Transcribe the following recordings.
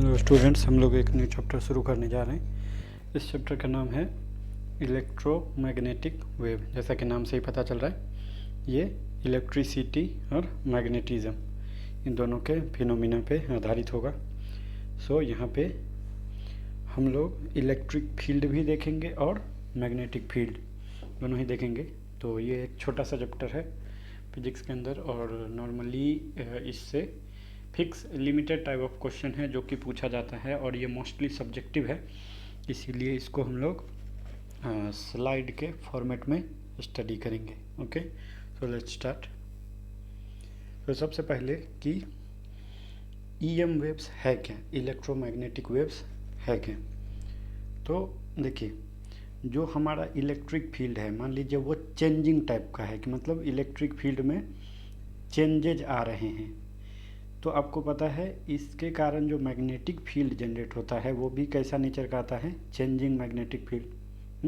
Hello students, हम लोग एक न्यू चैप्टर शुरू करने जा रहे हैं। इस चैप्टर का नाम है इलेक्ट्रोमैग्नेटिक वेव। जैसा कि नाम से ही पता चल रहा है, ये इलेक्ट्रिसिटी और मैग्नेटिज्म इन दोनों के फिनोमिना पे आधारित होगा। यहाँ पे हम लोग इलेक्ट्रिक फील्ड भी देखेंगे और मैग्नेटिक फील्ड दोनों ही देखेंगे। तो ये एक छोटा सा चैप्टर है फिजिक्स के अंदर, और नॉर्मली इससे fix limited type of question है जो कि पूछा जाता है, और ये मोस्टली सब्जेक्टिव है, इसीलिए इसको हम लोग स्लाइड के फॉर्मेट में स्टडी करेंगे। Okay, so let's start. तो सबसे पहले कि ईएम वेव्स है क्या, इलेक्ट्रोमैग्नेटिक वेव्स है क्या। तो देखिए, जो हमारा इलेक्ट्रिक फील्ड है, मान लीजिए वो चेंजिंग टाइप का है, कि मतलब इलेक्ट्रिक फील्ड में चेंजेज आ रहे हैं, तो आपको पता है इसके कारण जो मैग्नेटिक फील्ड जनरेट होता है वो भी कैसा नेचर का आता है, चेंजिंग मैग्नेटिक फील्ड।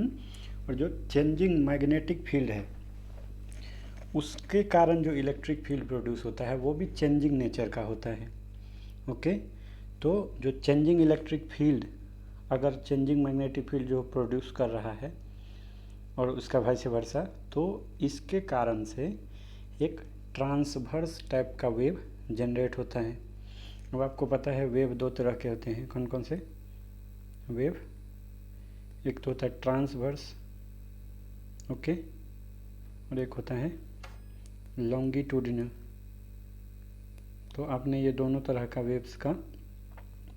और जो चेंजिंग मैग्नेटिक फील्ड है उसके कारण जो इलेक्ट्रिक फील्ड प्रोड्यूस होता है वो भी चेंजिंग नेचर का होता है। ओके, तो जो चेंजिंग इलेक्ट्रिक फील्ड अगर चेंजिंग मैग्नेटिक फील्ड जो प्रोड्यूस कर रहा है और उसका वाइस वर्सा, तो इसके कारण से एक ट्रांसवर्स टाइप का वेव जनरेट होता है। अब आपको पता है वेव दो तरह के होते हैं, कौन कौन से वेव, एक तो होता है ट्रांसवर्स, ओके, और एक होता है लॉन्गिट्यूडिनल। तो आपने ये दोनों तरह का वेव्स का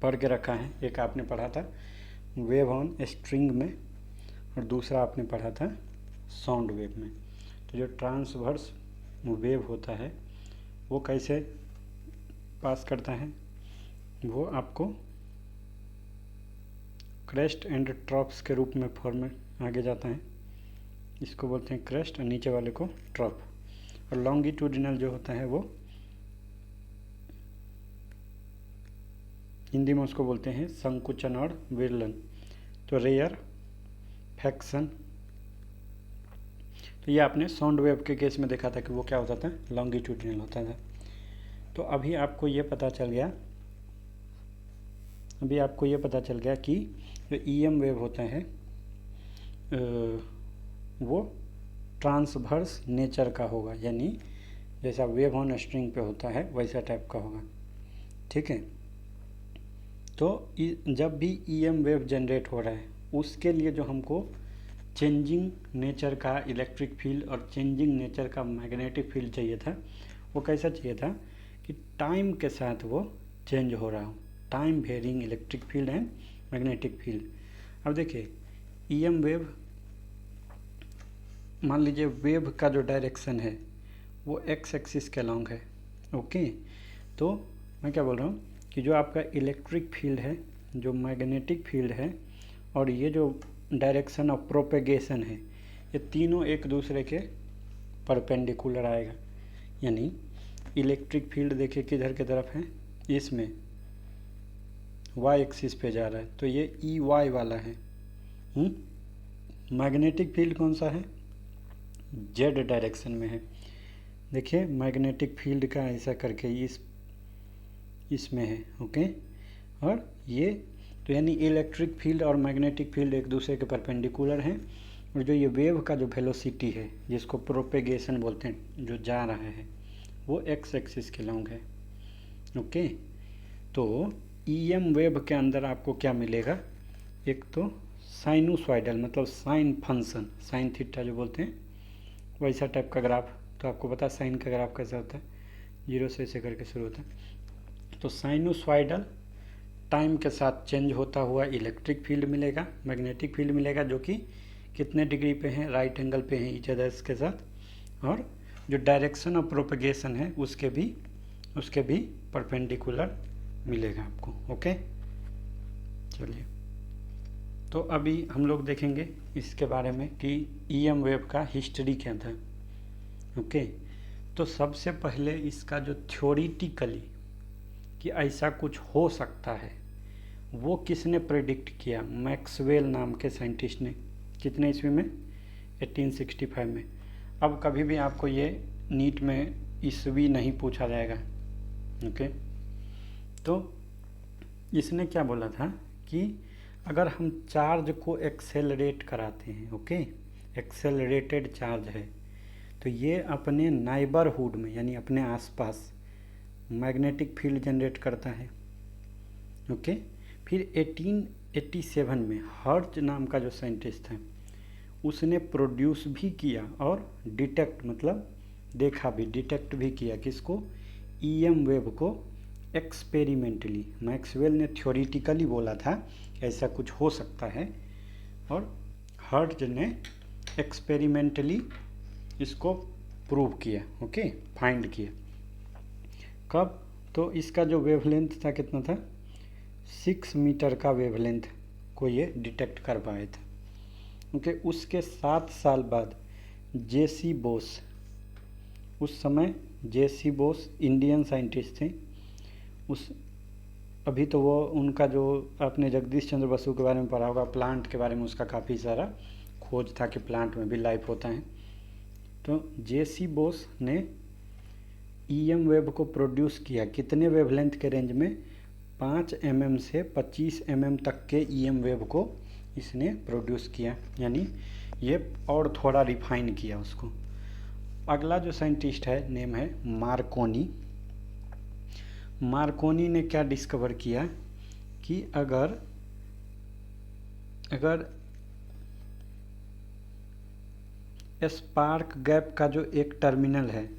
पढ़ के रखा है। एक आपने पढ़ा था वेव ऑन स्ट्रिंग में, और दूसरा आपने पढ़ा था साउंड वेव में। तो जो ट्रांसवर्स वेव होता है वो कैसे पास करता है, वो आपको क्रेस्ट एंड ट्रॉप्स के रूप में फॉर्म में आगे जाता है, इसको बोलते हैं क्रेस्ट और नीचे वाले को ट्रॉप। और लॉन्गिट्यूडिनल जो होता है वो हिंदी में उसको बोलते हैं संकुचन और विरलन, तो रेयर फैक्शन। तो ये आपने साउंड वेव के केस में देखा था कि वो क्या होता था, लॉन्गिट्यूडिनल होता था। तो अभी आपको ये पता चल गया कि जो ईएम वेव होता है वो ट्रांसवर्स नेचर का होगा, यानी जैसा वेव ऑन स्ट्रिंग पे होता है वैसा टाइप का होगा। ठीक है, तो जब भी ईएम वेव जनरेट हो रहा है उसके लिए जो हमको चेंजिंग नेचर का इलेक्ट्रिक फील्ड और चेंजिंग नेचर का मैग्नेटिक फील्ड चाहिए था, वो कैसा चाहिए था कि टाइम के साथ वो चेंज हो रहा हो, time varying electric field and magnetic field. अब देखिए ईएम वेव, मान लीजिए वेव का जो डायरेक्शन है वो एक्स एक्सिस के अलॉन्ग है। ओके, तो मैं क्या बोल रहा हूँ कि जो आपका इलेक्ट्रिक फील्ड है, जो मैग्नेटिक फील्ड है, और ये जो डायरेक्शन ऑफ प्रोपेगेशन है, ये तीनों एक दूसरे के परपेंडिकुलर आएगा। यानी इलेक्ट्रिक फील्ड देखिए किधर की तरफ है, इसमें वाई एक्सिस पे जा रहा है, तो ये ई वाई वाला है। मैग्नेटिक फील्ड कौन सा है, जेड डायरेक्शन में है। देखिए मैग्नेटिक फील्ड का ऐसा करके इसमें है। ओके, और ये तो यानी इलेक्ट्रिक फील्ड और मैग्नेटिक फील्ड एक दूसरे के परपेंडिकुलर हैं, और जो ये वेव का जो वेलोसिटी है जिसको प्रोपेगेशन बोलते हैं, जो जा रहा है वो एक्स एक्सिस के लॉन्ग है। ओके, तो ईएम वेव के अंदर आपको क्या मिलेगा, एक तो साइनूसॉइडल मतलब साइन फंक्शन, साइन थीटा जो बोलते हैं वैसा टाइप का ग्राफ। तो आपको पता है साइन का ग्राफ कैसा होता है, जीरो से ऐसे करके शुरू होता है। तो साइनूसॉइडल टाइम के साथ चेंज होता हुआ इलेक्ट्रिक फील्ड मिलेगा, मैग्नेटिक फील्ड मिलेगा, जो कि कितने डिग्री पे हैं, राइट एंगल पे हैं ईच अदर्स के साथ, और जो डायरेक्शन ऑफ प्रोपेगेशन है उसके भी परपेंडिकुलर मिलेगा आपको। ओके, चलिए, तो अभी हम लोग देखेंगे इसके बारे में कि ईएम वेव का हिस्ट्री क्या था। ओके, तो सबसे पहले इसका जो थ्योरेटिकली कि ऐसा कुछ हो सकता है वो किसने प्रेडिक्ट किया, मैक्सवेल नाम के साइंटिस्ट ने। कितने ईस्वी में, 1865 में। अब कभी भी आपको ये नीट में ईस्वी नहीं पूछा जाएगा। ओके, तो इसने क्या बोला था कि अगर हम चार्ज को एक्सेलरेट कराते हैं, ओके, एक्सेलरेटेड चार्ज है, तो ये अपने नाइबरहुड में यानी अपने आसपास मैग्नेटिक फील्ड जनरेट करता है, ओके। फिर 1887 में हर्ट्ज नाम का जो साइंटिस्ट है उसने प्रोड्यूस भी किया और डिटेक्ट मतलब देखा भी, डिटेक्ट भी किया किसको, ईएम वेव को एक्सपेरिमेंटली। मैक्सवेल ने थ्योरेटिकली बोला था कि ऐसा कुछ हो सकता है और हर्ट्ज ने एक्सपेरिमेंटली इसको प्रूव किया, ओके, फाइंड किया। कब? तो इसका जो वेवलेंथ था कितना था, 6 मीटर का वेवलेंथ को ये डिटेक्ट कर पाए थे, ओके। उसके 7 साल बाद जेसी बोस, उस समय जेसी बोस इंडियन साइंटिस्ट थे, उस अभी तो वो उनका जो आपने जगदीश चंद्र बसु के बारे में पढ़ा होगा, प्लांट के बारे में उसका काफ़ी सारा खोज था कि प्लांट में भी लाइफ होता है। तो जेसी बोस ने ईएम वेव को प्रोड्यूस किया, कितने वेवलेंथ के रेंज में, 5 mm से 25 mm तक के ईएम वेव को इसने प्रोड्यूस किया, यानी ये और थोड़ा रिफाइन किया उसको। अगला जो साइंटिस्ट है नेम है मार्कोनी। मार्कोनी ने क्या डिस्कवर किया कि अगर स्पार्क गैप का जो एक टर्मिनल है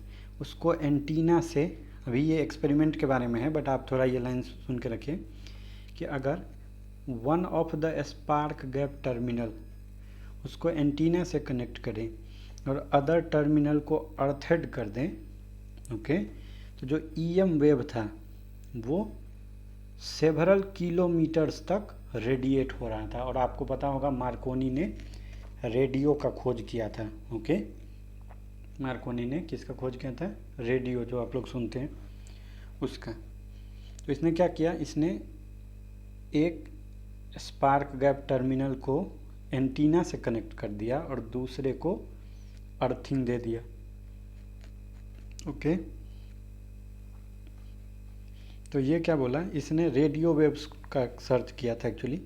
उसको एंटीना से, अभी ये एक्सपेरिमेंट के बारे में है बट आप थोड़ा ये लाइन सुन के रखिए, कि अगर one of the spark gap terminal उसको एंटीना से कनेक्ट करें और अदर टर्मिनल को अर्थेड कर दें, ओके, तो जो ईएम वेव था वो सेवरल किलोमीटर्स तक रेडिएट हो रहा था। और आपको पता होगा मार्कोनी ने रेडियो का खोज किया था, ओके। मार्कोनी ने किसका खोज किया था, रेडियो जो आप लोग सुनते हैं उसका। तो इसने क्या किया, इसने एक स्पार्क गैप टर्मिनल को एंटीना से कनेक्ट कर दिया और दूसरे को अर्थिंग दे दिया, ओके। तो ये क्या बोला, इसने रेडियो वेव्स का सर्च किया था एक्चुअली।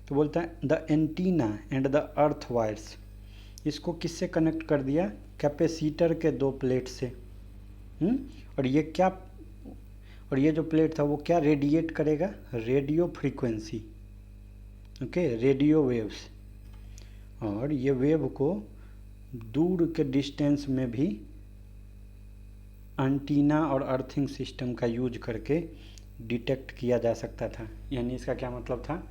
तो बोलता है the antenna and the earth wires, इसको किससे कनेक्ट कर दिया, कैपेसिटर के 2 प्लेट से। और ये क्या, और ये जो प्लेट था वो क्या रेडिएट करेगा, radio frequency, okay, radio waves. और ये वेव को दूर के डिस्टेंस में भी एंटीना और अर्थिंग सिस्टम का यूज करके डिटेक्ट किया जा सकता था। यानी इसका क्या मतलब था,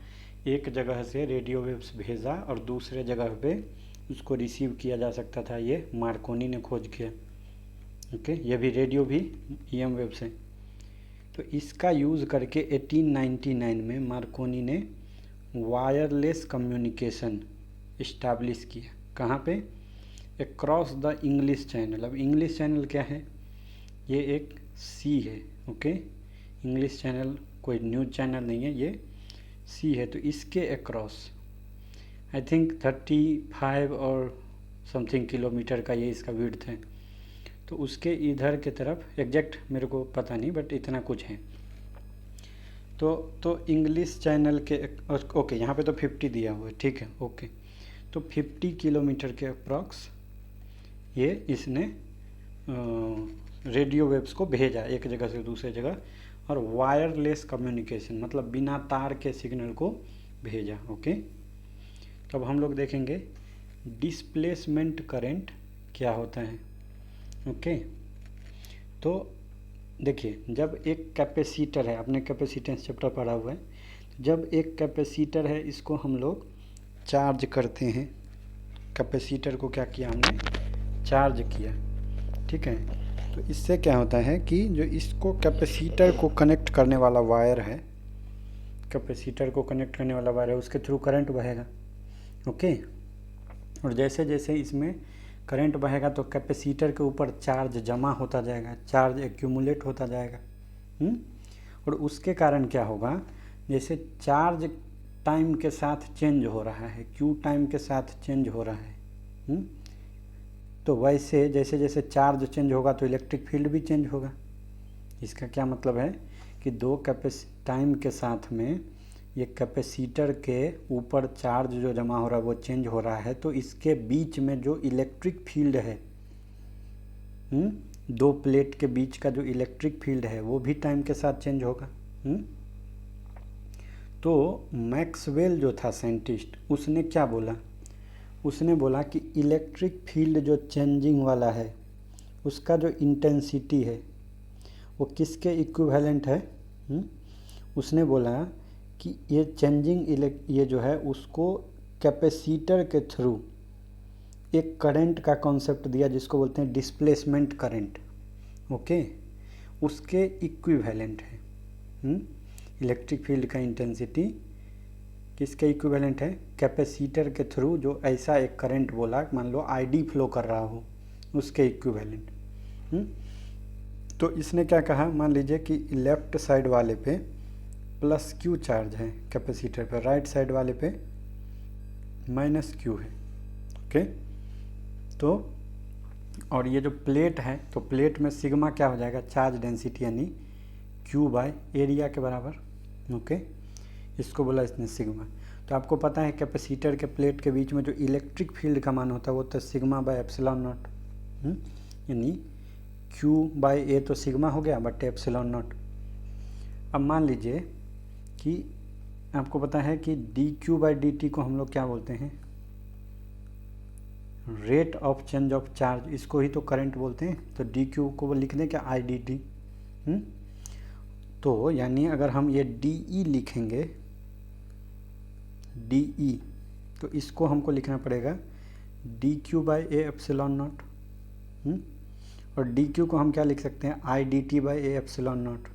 एक जगह से रेडियो वेव्स भेजा और दूसरे जगह पे उसको रिसीव किया जा सकता था, ये मार्कोनी ने खोज किया, ओके। ये भी रेडियो भी ईएम वेव से। तो इसका यूज़ करके 1899 में मार्कोनी ने वायरलेस कम्युनिकेशन इस्टेब्लिश किया। कहाँ पे, अक्रॉस द इंग्लिश चैनल। अब इंग्लिश चैनल क्या है, ये एक सी है, ओके। इंग्लिश चैनल कोई न्यूज़ चैनल नहीं है, ये सी है। तो इसके अक्रॉस आई थिंक 35 और समथिंग किलोमीटर का ये इसका विड्थ है। तो उसके इधर के तरफ एग्जैक्ट मेरे को पता नहीं बट इतना कुछ है। तो इंग्लिश चैनल के ओके, यहाँ पे तो 50 दिया हुआ है, ठीक है, ओके। तो 50 किलोमीटर के अप्रॉक्स ये इसने रेडियो वेव्स को भेजा एक जगह से दूसरे जगह, और वायरलेस कम्युनिकेशन मतलब बिना तार के सिग्नल को भेजा, ओके। तब हम लोग देखेंगे डिस्प्लेसमेंट करंट क्या होता है, ओके। तो देखिए, जब एक कैपेसिटर है, आपने कैपेसिटेंस चैप्टर पढ़ा हुआ है, जब एक कैपेसिटर है इसको हम लोग चार्ज करते हैं, कैपेसिटर को क्या किया हमने, चार्ज किया, ठीक है। तो इससे क्या होता है कि जो इसको कैपेसिटर को कनेक्ट करने वाला वायर है, कैपेसिटर को कनेक्ट करने वाला वायर है, उसके थ्रू करंट बहेगा, ओके। और जैसे जैसे इसमें करंट बहेगा तो कैपेसिटर के ऊपर चार्ज जमा होता जाएगा, चार्ज एक्यूमुलेट होता जाएगा। और उसके कारण क्या होगा, जैसे चार्ज टाइम के साथ चेंज हो रहा है, क्यू टाइम के साथ चेंज हो रहा है, तो वैसे जैसे जैसे चार्ज चेंज होगा तो इलेक्ट्रिक फील्ड भी चेंज होगा। इसका क्या मतलब है कि दो टाइम के साथ में ये कैपेसिटर के ऊपर चार्ज जो जमा हो रहा है वो चेंज हो रहा है, तो इसके बीच में जो इलेक्ट्रिक फील्ड है, दो प्लेट के बीच का जो इलेक्ट्रिक फील्ड है वो भी टाइम के साथ चेंज होगा। तो मैक्सवेल जो था साइंटिस्ट, उसने क्या बोला, उसने बोला कि इलेक्ट्रिक फील्ड जो चेंजिंग वाला है उसका जो इंटेंसिटी है वो किसके इक्विवेलेंट है। उसने बोला कि ये चेंजिंग ये जो है उसको कैपेसिटर के थ्रू एक करंट का कॉन्सेप्ट दिया जिसको बोलते हैं डिस्प्लेसमेंट करंट। ओके, उसके इक्विवेलेंट है। इलेक्ट्रिक फील्ड का इंटेंसिटी किसके इक्विवेलेंट है, कैपेसिटर के थ्रू जो ऐसा एक करंट बोला, मान लो आईडी फ्लो कर रहा हो, उसके इक्विवेलेंट। तो इसने क्या कहा, मान लीजिए कि लेफ्ट साइड वाले पे प्लस क्यू चार्ज है कैपेसिटर पे, राइट साइड वाले पे माइनस क्यू है। ओके, तो और ये जो प्लेट है, तो प्लेट में सिग्मा क्या हो जाएगा, चार्ज डेंसिटी, यानी क्यू बाय एरिया के बराबर। ओके, इसको बोला इसने सिग्मा। तो आपको पता है कैपेसिटर के प्लेट के बीच में जो इलेक्ट्रिक फील्ड का मान होता है वो तो सिग्मा बाय एप्सिलॉन नॉट, यानी क्यू बाय ए तो सिग्मा हो गया बट एप्सिलॉन नॉट। अब मान लीजिए कि आपको पता है कि D Q by D T को हम लोग क्या बोलते हैं, rate of change of charge, इसको ही तो करंट बोलते हैं। तो डी क्यू को लिख दें क्या, आई डी टी। तो यानी अगर हम ये डी ई लिखेंगे, डी ई, तो इसको हमको लिखना पड़ेगा D Q by A epsilon not. और डी क्यू को हम क्या लिख सकते हैं, I D T by A epsilon not.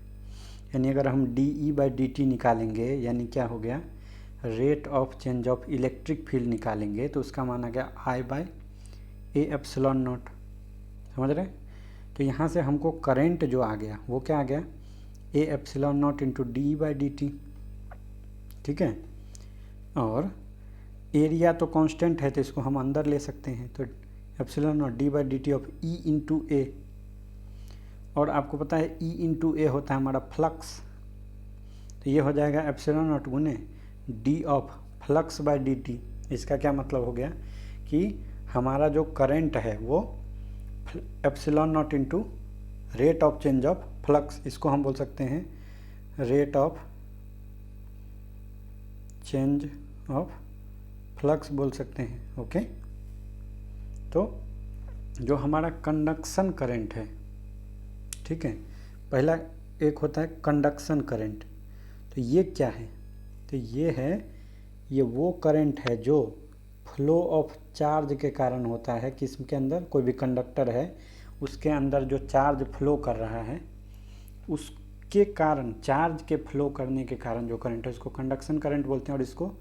यानी अगर हम D E by D T निकालेंगे, यानी क्या हो गया, rate of change of electric field निकालेंगे, तो उसका मान आ गया आई बाई ए एप्सिलॉन नॉट। समझ रहे हैं। तो यहाँ से हमको करंट जो आ गया वो क्या आ गया, A epsilon not into D by D T. ठीक है, और एरिया तो कांस्टेंट है तो इसको हम अंदर ले सकते हैं, तो epsilon naught D by D T of E into A. और आपको पता है ई इंटू ए होता है हमारा फ्लक्स, तो ये हो जाएगा एप्सिलॉन नॉट गुने D of flux by D T. इसका क्या मतलब हो गया कि हमारा जो करंट है वो epsilon not into rate of change of flux, इसको हम बोल सकते हैं rate of change of flux बोल सकते हैं। ओके, तो जो हमारा कंडक्शन करंट है, ठीक है, पहला एक होता है कंडक्शन करंट। तो ये क्या है, तो ये है, ये वो करंट है जो फ्लो ऑफ चार्ज के कारण होता है। किसके अंदर, कोई भी कंडक्टर है उसके अंदर जो चार्ज फ्लो कर रहा है उसके कारण, चार्ज के फ्लो करने के कारण जो करंट है उसको कंडक्शन करंट बोलते हैं, और इसको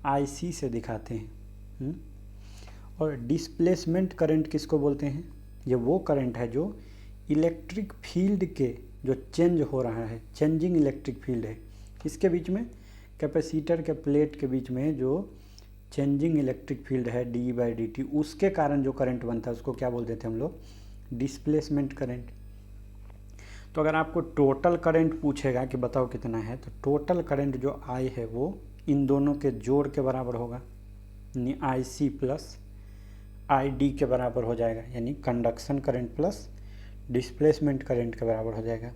आईसी से दिखाते हैं। और डिस्प्लेसमेंट करंट किसको बोलते हैं, ये वो करंट है जो इलेक्ट्रिक फील्ड के जो चेंज हो रहा है, चेंजिंग इलेक्ट्रिक फील्ड है, किसके बीच में, कैपेसिटर के प्लेट के बीच में जो चेंजिंग इलेक्ट्रिक फील्ड है डी बाई डी टी, उसके कारण जो करंट बनता है उसको क्या बोल देते हैं हम लोग, डिस्प्लेसमेंट करंट। तो अगर आपको टोटल करंट पूछेगा कि बताओ कितना है, तो टोटल करंट जो आई है वो इन दोनों के जोड़ के बराबर होगा, यानी आई सी प्लस आई डी के बराबर हो जाएगा, यानी conduction current plus displacement current के बराबर हो जाएगा।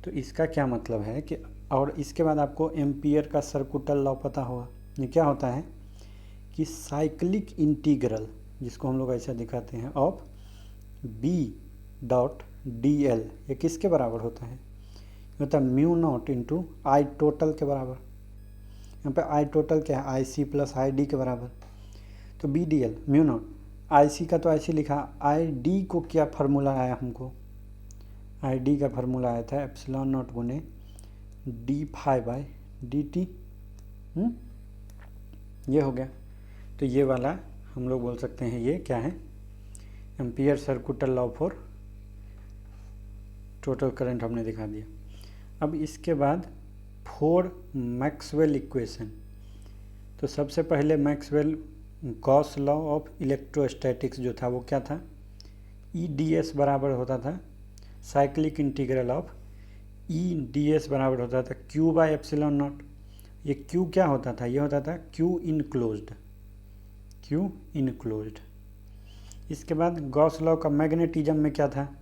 तो इसका क्या मतलब है कि, और इसके बाद आपको एम्पियर का सर्कुटल लॉ पता होगा। ये क्या होता है कि साइक्लिक इंटीग्रल, जिसको हम लोग ऐसा दिखाते हैं, of B dot D L, ये किसके बराबर होता है, होता है mu naught into I total के बराबर। यहाँ पे आई टोटल क्या है, आई सी प्लस आई डी के बराबर। तो B D L mu naught, I C का तो ऐसे लिखा, आई डी को क्या फार्मूला आया हमको, आई डी का फार्मूला आया था एप्सिलॉन नॉट गुने D five by D T. ये हो गया। तो ये वाला हम लोग बोल सकते हैं ये क्या है, ampere सर्कुटल law for total current हमने दिखा दिया। अब इसके बाद फोर मैक्सवेल इक्वेशन। तो सबसे पहले Maxwell Gauss law of electrostatics जो था वो क्या था, ई डी एस बराबर होता था cyclic integral of E D S बराबर होता था क्यू बाय एप्सिलॉन नॉट। ये क्यू क्या होता था, ये होता था क्यू इनक्लोज्ड, क्यू इनक्लोज्ड। इसके बाद गॉस लॉ का मैग्नेटिज्म में क्या था,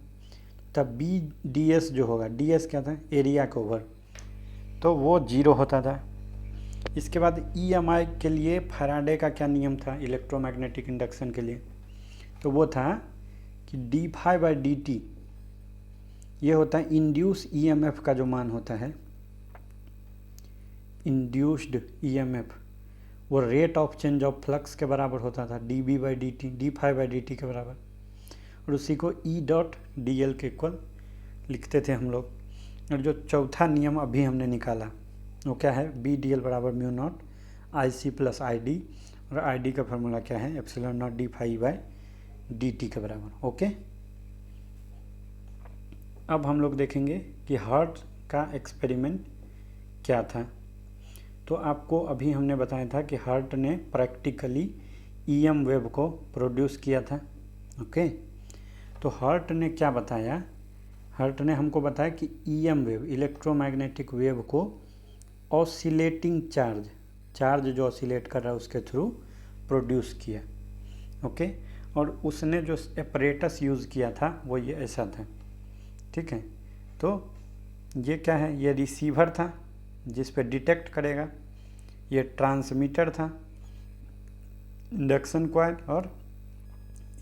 तब बी डी एस जो होगा, डी एस क्या था, एरिया के ओवर, तो वो 0 होता था। इसके बाद ई एम आई के लिए फैराडे का क्या नियम था इलेक्ट्रोमैग्नेटिक इंडक्शन के लिए, तो वो था कि D phi by D T, ये होता है इंड्यूस ई एम एफ का जो मान होता है, इंड्यूस्ड ई एम एफ, वो rate of change of flux के बराबर होता था, D B by D T, D phi by D T के बराबर, और उसी को ई डॉट डी एल के इक्वल लिखते थे हम लोग। और जो चौथा नियम अभी हमने निकाला वो क्या है, बी डी एल बराबर mu naught I C plus I D, और आई डी का फार्मूला क्या है, epsilon naught D phi by D T के बराबर। ओके, अब हम लोग देखेंगे कि हर्ट्ज का एक्सपेरिमेंट क्या था। तो आपको अभी हमने बताया था कि हर्ट ने प्रैक्टिकली ईएम वेव को प्रोड्यूस किया था। ओके, तो हर्ट ने क्या बताया, हर्ट ने हमको बताया कि ईएम वेव, इलेक्ट्रोमैग्नेटिक वेव को ऑसिलेटिंग चार्ज, चार्ज जो ऑसिलेट कर रहा है उसके थ्रू प्रोड्यूस किया। ओके, और उसने जो एपरेटस यूज़ किया था वो ये ऐसा था, ठीक है। तो ये क्या है, ये रिसीवर था जिस पे डिटेक्ट करेगा, ये ट्रांसमीटर था, इंडक्शन कॉइल और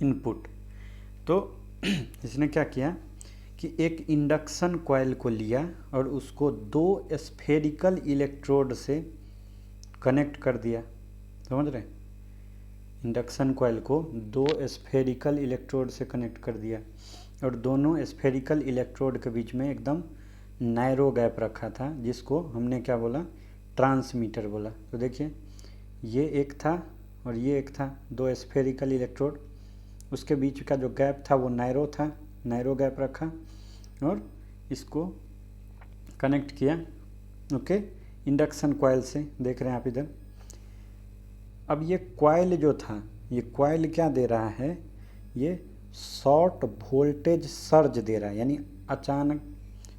इनपुट। तो इसने क्या किया कि एक इंडक्शन कॉइल को लिया और उसको 2 स्फेरिकल इलेक्ट्रोड से कनेक्ट कर दिया, समझ रहे, इंडक्शन कॉइल को 2 स्फेरिकल इलेक्ट्रोड से कनेक्ट कर दिया, और दोनों स्फेरिकल इलेक्ट्रोड के बीच में एकदम नैरो गैप रखा था जिसको हमने क्या बोला, ट्रांसमीटर बोला। तो देखिए ये एक था और ये एक था, 2 स्फेरिकल इलेक्ट्रोड, उसके बीच का जो गैप था वो नैरो था, नैरो गैप रखा और इसको कनेक्ट किया। ओके, इंडक्शन कॉइल से, देख रहे हैं आप इधर। अब ये कॉइल जो था, ये कॉइल क्या दे रहा है, ये शॉर्ट वोल्टेज सर्ज दे रहा है, यानी अचानक,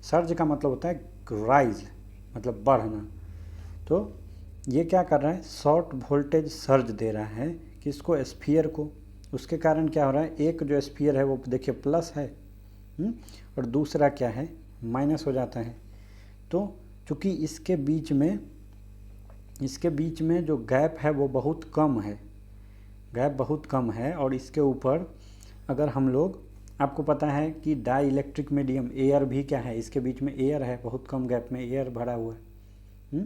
सर्ज का मतलब होता है राइज, मतलब बढ़ना। तो ये क्या कर रहा है, शॉर्ट वोल्टेज सर्ज दे रहा है किसको, स्फीयर को। उसके कारण क्या हो रहा है, एक जो स्फीयर है वो देखिए प्लस है और दूसरा क्या है, माइनस हो जाता है। तो चूँकि इसके बीच में जो गैप है वो बहुत कम है, गैप बहुत कम है, और इसके ऊपर अगर हम लोग, आपको पता है कि डाई इलेक्ट्रिक मीडियम एयर भी क्या है, इसके बीच में एयर है, बहुत कम गैप में एयर भरा हुआ है।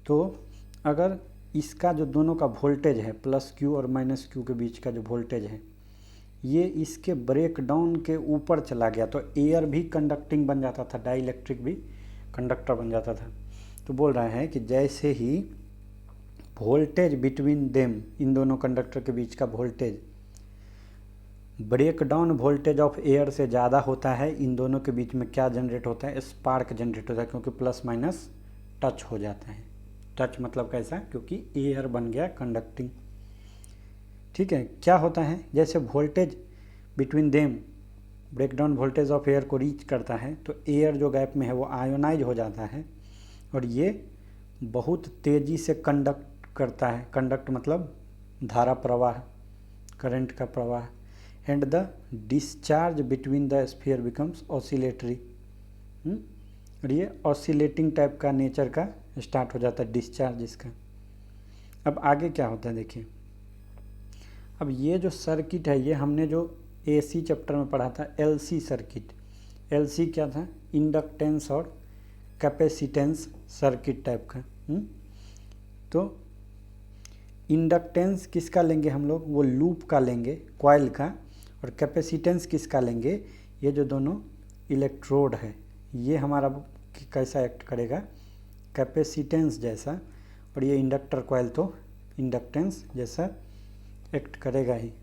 तो अगर इसका जो दोनों का वोल्टेज है, प्लस क्यू और माइनस क्यू के बीच का जो वोल्टेज है, ये इसके ब्रेक डाउन के ऊपर चला गया तो एयर भी कंडक्टिंग बन जाता था, डाई इलेक्ट्रिक भी कंडक्टर बन जाता था। तो बोल रहा है कि जैसे ही वोल्टेज बिटवीन देम, इन दोनों कंडक्टर के बीच का voltage break down voltage of air से ज़्यादा होता है, इन दोनों के बीच में क्या जनरेट होता है, स्पार्क जनरेट होता है, क्योंकि प्लस माइनस टच हो जाता है। टच मतलब कैसा, क्योंकि एयर बन गया कंडक्टिंग, ठीक है। क्या होता है, जैसे voltage between them, break down voltage of air को रीच करता है तो एयर जो गैप में है वो आयोनाइज हो जाता है, और ये बहुत तेज़ी से कंडक्ट करता है। कंडक्ट मतलब धारा प्रवाह, करंट का प्रवाह। And the discharge between the sphere becomes oscillatory, और ये ऑसिलेटिंग टाइप का नेचर का स्टार्ट हो जाता है डिस्चार्ज इसका। अब आगे क्या होता है देखिए, अब ये जो सर्किट है ये हमने जो एसी चैप्टर में पढ़ा था, एलसी सर्किट। एलसी क्या था, इंडक्टेंस और कैपेसिटेंस सर्किट टाइप का। तो इंडक्टेंस किसका लेंगे हम लोग, वो लूप का लेंगे, कॉइल का, और कैपेसिटेंस किसका लेंगे, ये जो दोनों इलेक्ट्रोड है ये हमारा कैसा एक्ट करेगा, कैपेसिटेंस जैसा, और ये इंडक्टर कॉइल तो इंडक्टेंस जैसा एक्ट करेगा ही।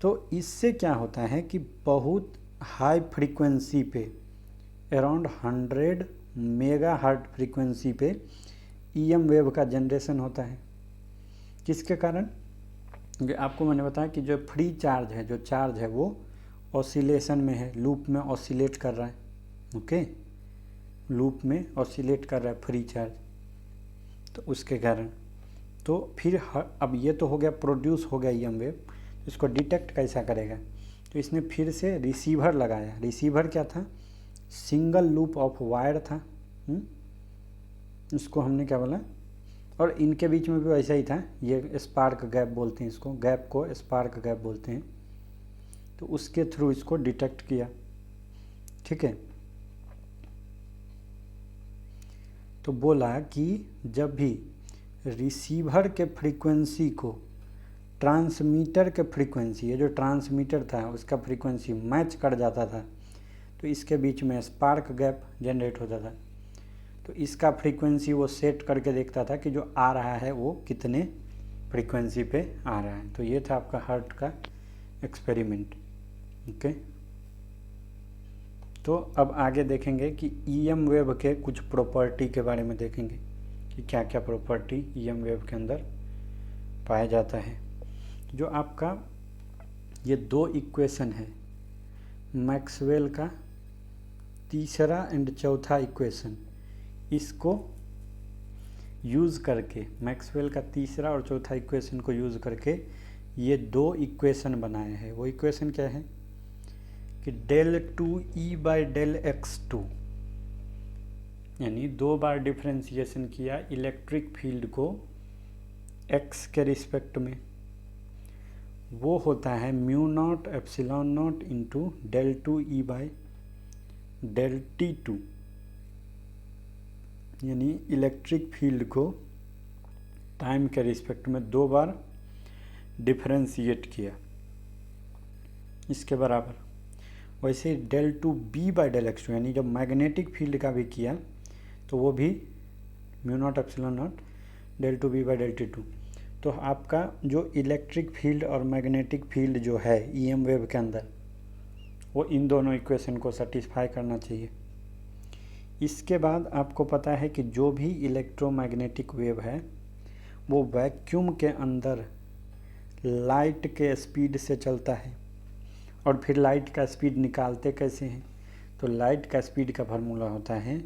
तो इससे क्या होता है कि बहुत हाई फ्रीक्वेंसी पे, अराउंड 100 मेगा हर्ट फ्रीक्वेंसी पे ईएम वेव का जनरेशन होता है। किसके कारण, क्योंकि आपको मैंने बताया कि जो फ्री चार्ज है, जो चार्ज है वो ऑसिलेशन में है, लूप में ऑसिलेट कर रहा है। ओके, लूप में ऑसिलेट कर रहा है फ्री चार्ज, तो उसके कारण। तो फिर अब ये तो हो गया, प्रोड्यूस हो गया EM वेव, इसको डिटेक्ट कैसा करेगा, तो इसने फिर से रिसीवर लगाया। रिसीवर क्या था, सिंगल लूप ऑफ वायर था, इसको हमने क्या बोला, और इनके बीच में भी वैसा ही था, ये स्पार्क गैप बोलते हैं इसको, गैप को स्पार्क गैप बोलते हैं। तो उसके थ्रू इसको डिटेक्ट किया, ठीक है। तो बोला कि जब भी रिसीवर के फ्रीक्वेंसी को ट्रांसमीटर के फ्रीक्वेंसी, ये जो ट्रांसमीटर था उसका फ्रीक्वेंसी मैच कर जाता था, तो इसके बीच में स्पार्क गैप जनरेट होता था। तो इसका फ्रीक्वेंसी वो सेट करके देखता था कि जो आ रहा है वो कितने फ्रीक्वेंसी पे आ रहा है। तो ये था आपका हर्ट का एक्सपेरिमेंट, ओके। तो अब आगे देखेंगे कि EM वेव के कुछ प्रॉपर्टी के बारे में देखेंगे कि क्या क्या प्रॉपर्टी EM वेव के अंदर पाया जाता है। जो आपका ये दो इक्वेशन है, मैक्सवेल का तीसरा एंड चौथा इक्वेशन, इसको यूज़ करके, मैक्सवेल का तीसरा और चौथा इक्वेशन को यूज़ करके ये दो इक्वेशन बनाए हैं। वो इक्वेशन क्या है कि del 2E/del x2, यानी दो बार डिफ्रेंसिएशन किया इलेक्ट्रिक फील्ड को x के रिस्पेक्ट में, वो होता है μ0 ε0 इंटू del 2E/del t2, यानी इलेक्ट्रिक फील्ड को टाइम के रिस्पेक्ट में दो बार डिफ्रेंशिएट किया, इसके बराबर। वैसे del 2B/del x2, यानी जब मैग्नेटिक फील्ड का भी किया तो वो भी μ0 ε0 del 2B/del t2। तो आपका जो इलेक्ट्रिक फील्ड और मैग्नेटिक फील्ड जो है EM वेव के अंदर, वो इन दोनों इक्वेशन को सेटिस्फाई करना चाहिए। इसके बाद आपको पता है कि जो भी इलेक्ट्रोमैग्नेटिक वेव है वो वैक्यूम के अंदर लाइट के स्पीड से चलता है, और फिर लाइट का स्पीड निकालते कैसे हैं, तो लाइट का स्पीड का फार्मूला होता है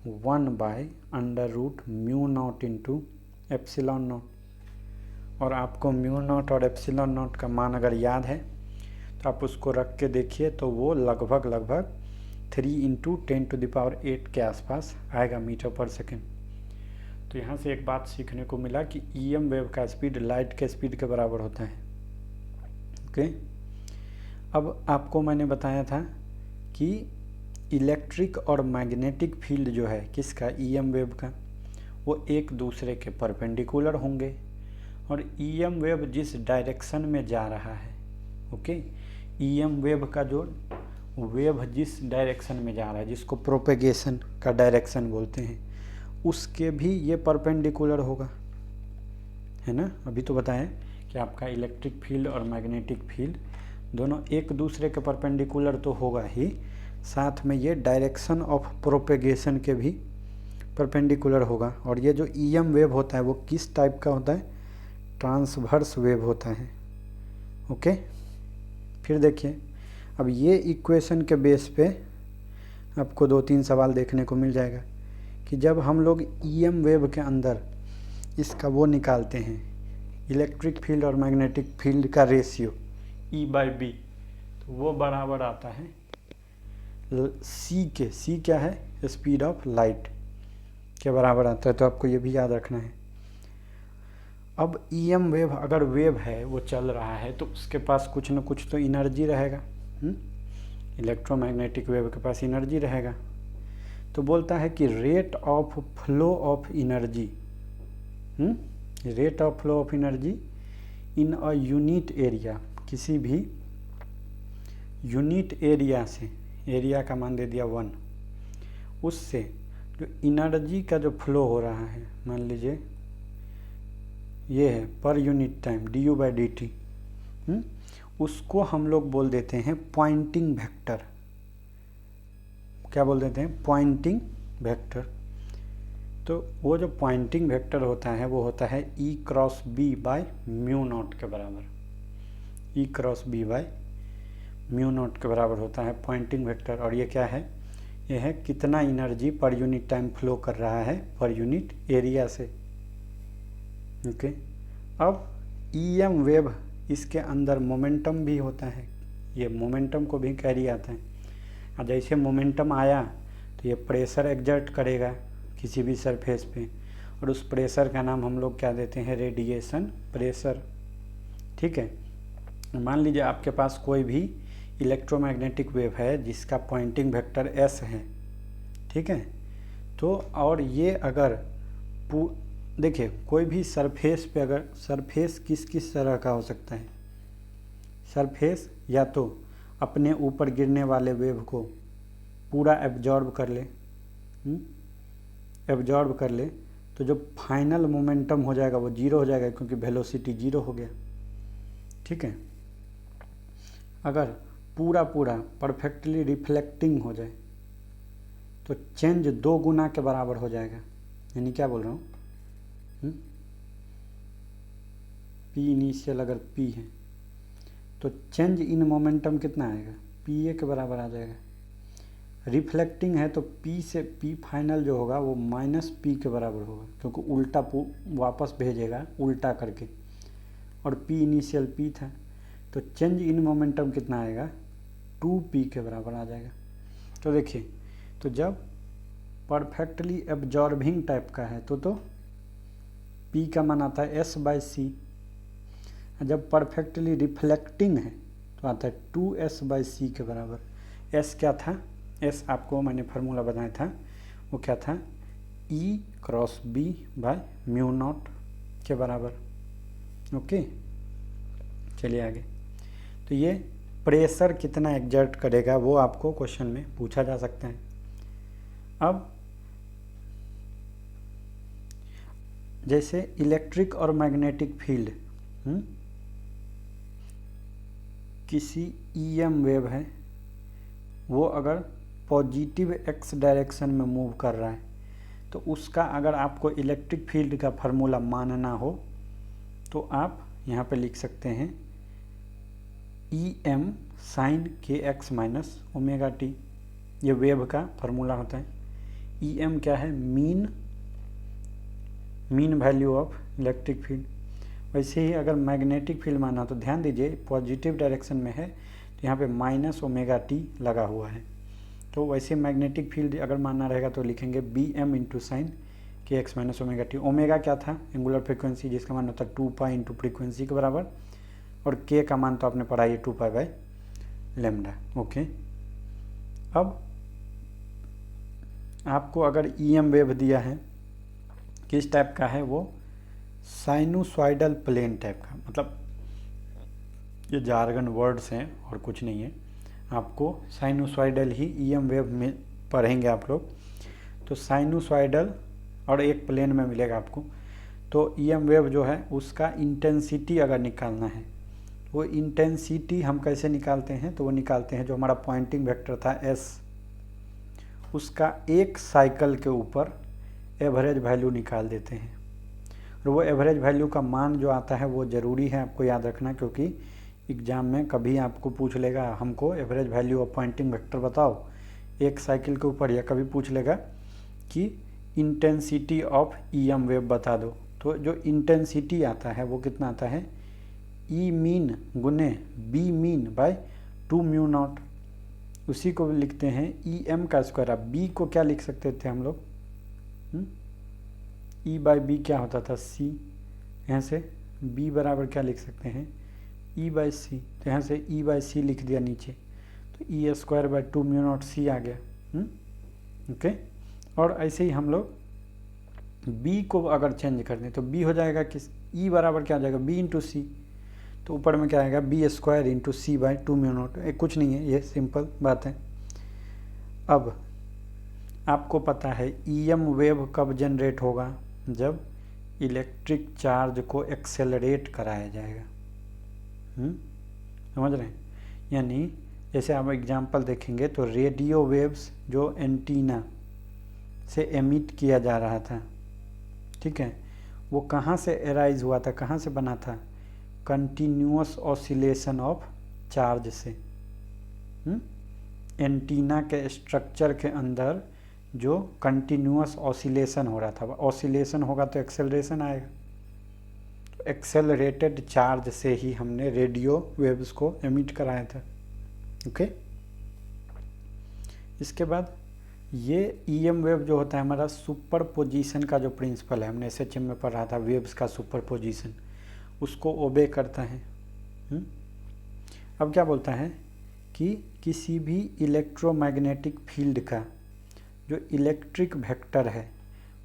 1/√μ0 इंटू ε0। और आपको μ0 और ε0 का मान अगर याद है तो आप उसको रख के देखिए, तो वो लगभग 3 × 10⁸ के आसपास आएगा मीटर पर सेकेंड। तो यहाँ से एक बात सीखने को मिला कि EM वेव का स्पीड लाइट के स्पीड के बराबर होता है, ओके। अब आपको मैंने बताया था कि इलेक्ट्रिक और मैग्नेटिक फील्ड जो है किसका, EM वेव का, वो एक दूसरे के परपेंडिकुलर होंगे, और EM वेव जिस डायरेक्शन में जा रहा है, ओके, EM वेव का जो वेव जिस डायरेक्शन में जा रहा है, जिसको प्रोपेगेशन का डायरेक्शन बोलते हैं, उसके भी ये परपेंडिकुलर होगा, है ना। अभी तो बताएं कि आपका इलेक्ट्रिक फील्ड और मैग्नेटिक फील्ड दोनों एक दूसरे के परपेंडिकुलर तो होगा ही, साथ में ये डायरेक्शन ऑफ प्रोपेगेशन के भी परपेंडिकुलर होगा। और ये जो EM वेव होता है वो किस टाइप का होता है, ट्रांसवर्स वेव होता है, ओके। फिर देखिए, अब ये इक्वेशन के बेस पे आपको 2-3 सवाल देखने को मिल जाएगा कि जब हम लोग EM वेव के अंदर इसका वो निकालते हैं, इलेक्ट्रिक फील्ड और मैग्नेटिक फील्ड का रेशियो E/B, तो वो बराबर आता है C के, C क्या है, स्पीड ऑफ लाइट के बराबर आता है। तो आपको ये भी याद रखना है। अब EM वेव, अगर वेव है वो चल रहा है तो उसके पास कुछ न कुछ तो एनर्जी रहेगा, इलेक्ट्रोमैग्नेटिक वेव के पास एनर्जी रहेगा। तो बोलता है कि rate of flow of energy, rate of flow of energy in a unit area, किसी भी यूनिट एरिया से, एरिया का मान दे दिया 1, उससे जो एनर्जी का जो फ्लो हो रहा है, मान लीजिए ये है पर यूनिट टाइम du/dt, उसको हम लोग बोल देते हैं पॉइंटिंग वेक्टर। क्या बोल देते हैं, पॉइंटिंग वेक्टर। तो वो जो पॉइंटिंग वेक्टर होता है वो होता है E×B/μ0 के बराबर, E×B/μ0 के बराबर होता है पॉइंटिंग वेक्टर। और ये क्या है, ये है कितना energy per unit time flow कर रहा है पर यूनिट एरिया से। ओके, अब EM वेव इसके अंदर मोमेंटम भी होता है, ये मोमेंटम को भी कैरी आता है। और जैसे मोमेंटम आया तो ये प्रेशर एग्जर्ट करेगा किसी भी सरफेस पे, और उस प्रेशर का नाम हम लोग क्या देते हैं, रेडिएशन प्रेशर। ठीक है, मान लीजिए आपके पास कोई भी इलेक्ट्रोमैग्नेटिक वेव है जिसका पॉइंटिंग वेक्टर S है। ठीक है, तो और ये अगर देखिए कोई भी सरफेस पे, अगर सरफेस किस किस तरह का हो सकता है, सरफेस या तो अपने ऊपर गिरने वाले वेव को पूरा एब्जॉर्ब कर ले, एब्जॉर्ब कर ले, तो जो फाइनल मोमेंटम हो जाएगा वो जीरो हो जाएगा क्योंकि वेलोसिटी जीरो हो गया। ठीक है, अगर पूरा परफेक्टली रिफ्लेक्टिंग हो जाए तो चेंज 2 गुना के बराबर हो जाएगा। यानी क्या बोल रहा हूँ, P इनिशियल अगर P है तो चेंज इन मोमेंटम कितना आएगा, PA के बराबर आ जाएगा। रिफ्लेक्टिंग है तो P से P फाइनल जो होगा वो -P के बराबर होगा क्योंकि उल्टा वापस भेजेगा उल्टा करके, और P इनिशियल P था, तो चेंज इन मोमेंटम कितना आएगा, 2P के बराबर आ जाएगा। तो देखिए, तो जब परफेक्टली एब्जॉर्बिंग टाइप का है तो P का मान आता है S/C, जब परफेक्टली रिफ्लेक्टिंग है तो आता है 2S/C के बराबर। S क्या था, S आपको मैंने फार्मूला बताया था, वो क्या था, E×B/μ0 के बराबर। ओके, चलिए आगे। तो ये प्रेशर कितना एग्जर्ट करेगा वो आपको क्वेश्चन में पूछा जा सकता है। अब जैसे इलेक्ट्रिक और मैग्नेटिक फील्ड, किसी EM वेव है वो अगर पॉजिटिव X डायरेक्शन में मूव कर रहा है तो उसका अगर आपको इलेक्ट्रिक फील्ड का फार्मूला मानना हो तो आप यहाँ पे लिख सकते हैं EM sin kx minus omega T. ये वेव का फार्मूला होता है। EM क्या है, mean value of electric field. वैसे ही अगर मैग्नेटिक फील्ड माना तो ध्यान दीजिए पॉजिटिव डायरेक्शन में है तो यहाँ पे -ωt लगा हुआ है, तो वैसे मैग्नेटिक फील्ड अगर मानना रहेगा तो लिखेंगे BM × sin kx minus omega T. Omega क्या था, एंगुलर फ्रीक्वेंसी, जिसका मान होता है 2π × फ्रीक्वेंसी के बराबर, और k का मान तो आपने पढ़ा है 2π/λ। ओके, अब आपको अगर EM वेव दिया है किस टाइप का है, वो साइनोसॉइडल प्लेन टाइप का, मतलब ये जार्गन वर्ड्स हैं और कुछ नहीं है, आपको साइनोसॉइडल ही EM वेव में पढ़ेंगे आप लोग। तो साइनोसॉइडल और एक प्लेन में मिलेगा आपको। तो EM वेव जो है उसका इंटेंसिटी अगर निकालना है, वो इंटेंसिटी हम कैसे निकालते हैं, तो वो निकालते हैं जो हमारा पॉइंटिंग वेक्टर था S, उसका एक साइकिल के ऊपर एवरेज वैल्यू निकाल देते हैं, और वो एवरेज वैल्यू का मान जो आता है वो ज़रूरी है आपको याद रखना, क्योंकि एग्ज़ाम में कभी आपको पूछ लेगा हमको average value of Poynting vector बताओ एक साइकिल के ऊपर, या कभी पूछ लेगा कि इंटेंसिटी ऑफ EM वेव बता दो। तो जो इंटेंसिटी आता है वो कितना आता है, E मीन गुने B मीन/2μ0, उसी को लिखते हैं EM का स्क्वायर। अब B को क्या लिख सकते थे हम लोग, E/B क्या होता था, C, यहाँ से B बराबर क्या लिख सकते हैं, E/C, तो यहाँ से E/C लिख दिया नीचे, तो E²/2μ0C आ गया। ओके, और ऐसे ही हम लोग B को अगर चेंज कर दें तो B हो जाएगा किस, E बराबर क्या आ जाएगा, B × C, तो ऊपर में क्या आएगा, B² × C/2μ0। कुछ नहीं है, ये सिंपल बात है। अब आपको पता है EM वेव कब जनरेट होगा, जब इलेक्ट्रिक चार्ज को एक्सेलरेट कराया जाएगा। समझ रहे हैं, यानी जैसे आप एग्जांपल देखेंगे तो रेडियो वेव्स जो एंटीना से एमिट किया जा रहा था, ठीक है, वो कहाँ से एराइज हुआ था, कहाँ से बना था, कंटिन्यूअस ऑसिलेशन ऑफ चार्ज से। एंटीना के स्ट्रक्चर के अंदर जो कंटिन्यूअस ऑसिलेशन हो रहा था, ऑसिलेशन होगा तो एक्सेलरेशन आएगा। तो एक्सेलरेटेड चार्ज से ही हमने रेडियो वेव्स को एमिट कराया था। ओके, इसके बाद ये ईएम वेव जो होता है हमारा सुपर पोजिशन का जो प्रिंसिपल है, हमने एसएचएम में पढ़ा था वेव्स का सुपर पोजिशन, उसको ओबे करता है। अब क्या बोलता है कि किसी भी इलेक्ट्रोमैग्नेटिक फील्ड का जो इलेक्ट्रिक वेक्टर है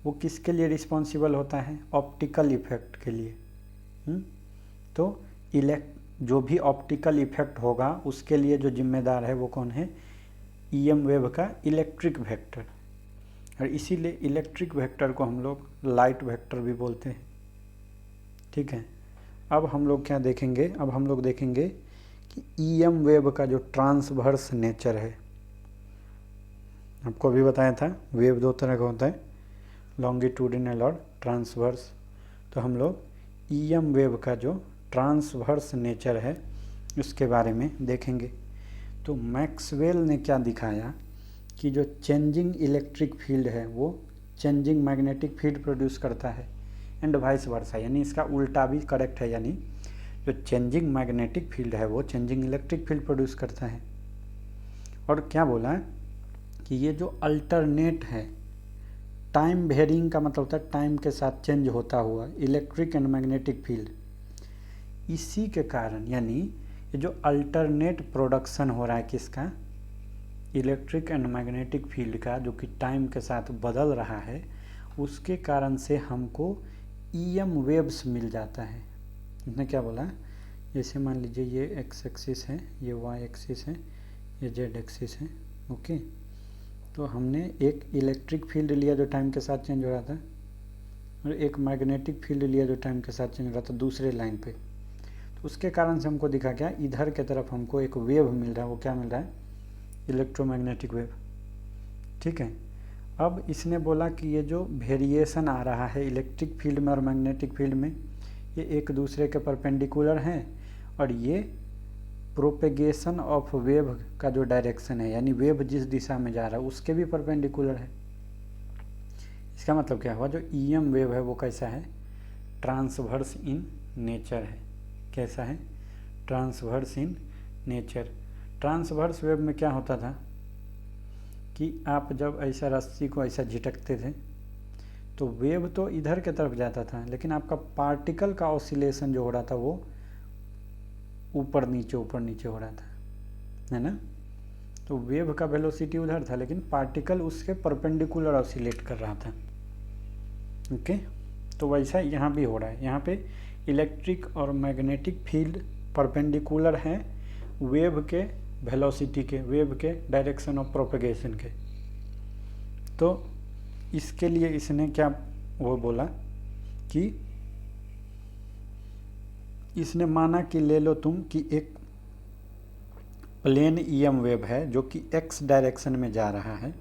वो किसके लिए रिस्पॉन्सिबल होता है, ऑप्टिकल इफेक्ट के लिए। तो जो भी ऑप्टिकल इफेक्ट होगा उसके लिए जो जिम्मेदार है वो कौन है, ईएम वेव का इलेक्ट्रिक वेक्टर। और इसीलिए इलेक्ट्रिक वेक्टर को हम लोग लाइट वेक्टर भी बोलते हैं। ठीक है, अब हम लोग क्या देखेंगे, अब हम लोग देखेंगे कि ईएम वेव का जो ट्रांसवर्स नेचर है, आपको अभी बताया था वेव दो तरह का होता है, लॉन्गिट्यूडिनल और ट्रांसवर्स। तो हम लोग ईएम वेव का जो ट्रांसवर्स नेचर है उसके बारे में देखेंगे। तो मैक्सवेल ने क्या दिखाया कि जो चेंजिंग इलेक्ट्रिक फील्ड है वो चेंजिंग मैग्नेटिक फील्ड प्रोड्यूस करता है, एंड वाइस वर्सा, यानी इसका उल्टा भी करेक्ट है, यानी जो चेंजिंग मैग्नेटिक फील्ड है वो चेंजिंग इलेक्ट्रिक फील्ड प्रोड्यूस करता है। और क्या बोला कि ये जो अल्टरनेट है, टाइम वेरिंग का मतलब होता है टाइम के साथ चेंज होता हुआ इलेक्ट्रिक एंड मैग्नेटिक फील्ड, इसी के कारण, यानी ये जो अल्टरनेट प्रोडक्शन हो रहा है किसका, इलेक्ट्रिक एंड मैग्नेटिक फील्ड का, जो कि टाइम के साथ बदल रहा है, उसके कारण से हमको ईएम वेव्स मिल जाता है। इसने क्या बोला, जैसे मान लीजिए ये एक्स एक्सिस है, ये वाई एक्सिस है, ये जेड एक्सिस है। ओके, तो हमने एक इलेक्ट्रिक फील्ड लिया जो टाइम के साथ चेंज हो रहा था, और एक मैग्नेटिक फील्ड लिया जो टाइम के साथ चेंज हो रहा था दूसरे लाइन पे। तो उसके कारण से हमको दिखा क्या, इधर के तरफ हमको एक वेव मिल रहा है, वो क्या मिल रहा है, इलेक्ट्रोमैग्नेटिक वेव। ठीक है, अब इसने बोला कि ये जो वेरिएशन आ रहा है इलेक्ट्रिक फील्ड में और मैग्नेटिक फील्ड में, ये एक दूसरे के परपेंडिकुलर हैं, और ये प्रोपेगेशन ऑफ वेव का जो डायरेक्शन है, यानी वेव जिस दिशा में जा रहा है उसके भी परपेंडिकुलर है। इसका मतलब क्या हुआ, जो ईएम वेव है वो कैसा है, ट्रांसवर्स इन नेचर है। कैसा है, transverse in nature. Transverse wave में क्या होता था कि आप जब ऐसा रस्सी को ऐसा झिटकते थे तो वेव तो इधर के तरफ जाता था, लेकिन आपका पार्टिकल का ऑसिलेशन जो हो रहा था वो ऊपर नीचे हो रहा था, है ना। तो वेव का वेलोसिटी उधर था लेकिन पार्टिकल उसके परपेंडिकुलर ऑसिलेट कर रहा था। ओके, तो वैसा यहाँ भी हो रहा है। यहाँ पे इलेक्ट्रिक और मैग्नेटिक फील्ड परपेंडिकुलर हैं वेव के वेलोसिटी के, वेव के डायरेक्शन ऑफ प्रोपेगेशन के। तो इसके लिए इसने क्या वो बोला कि इसने माना कि ले लो तुम कि एक प्लेन ईएम वेव है जो कि एक्स डायरेक्शन में जा रहा है,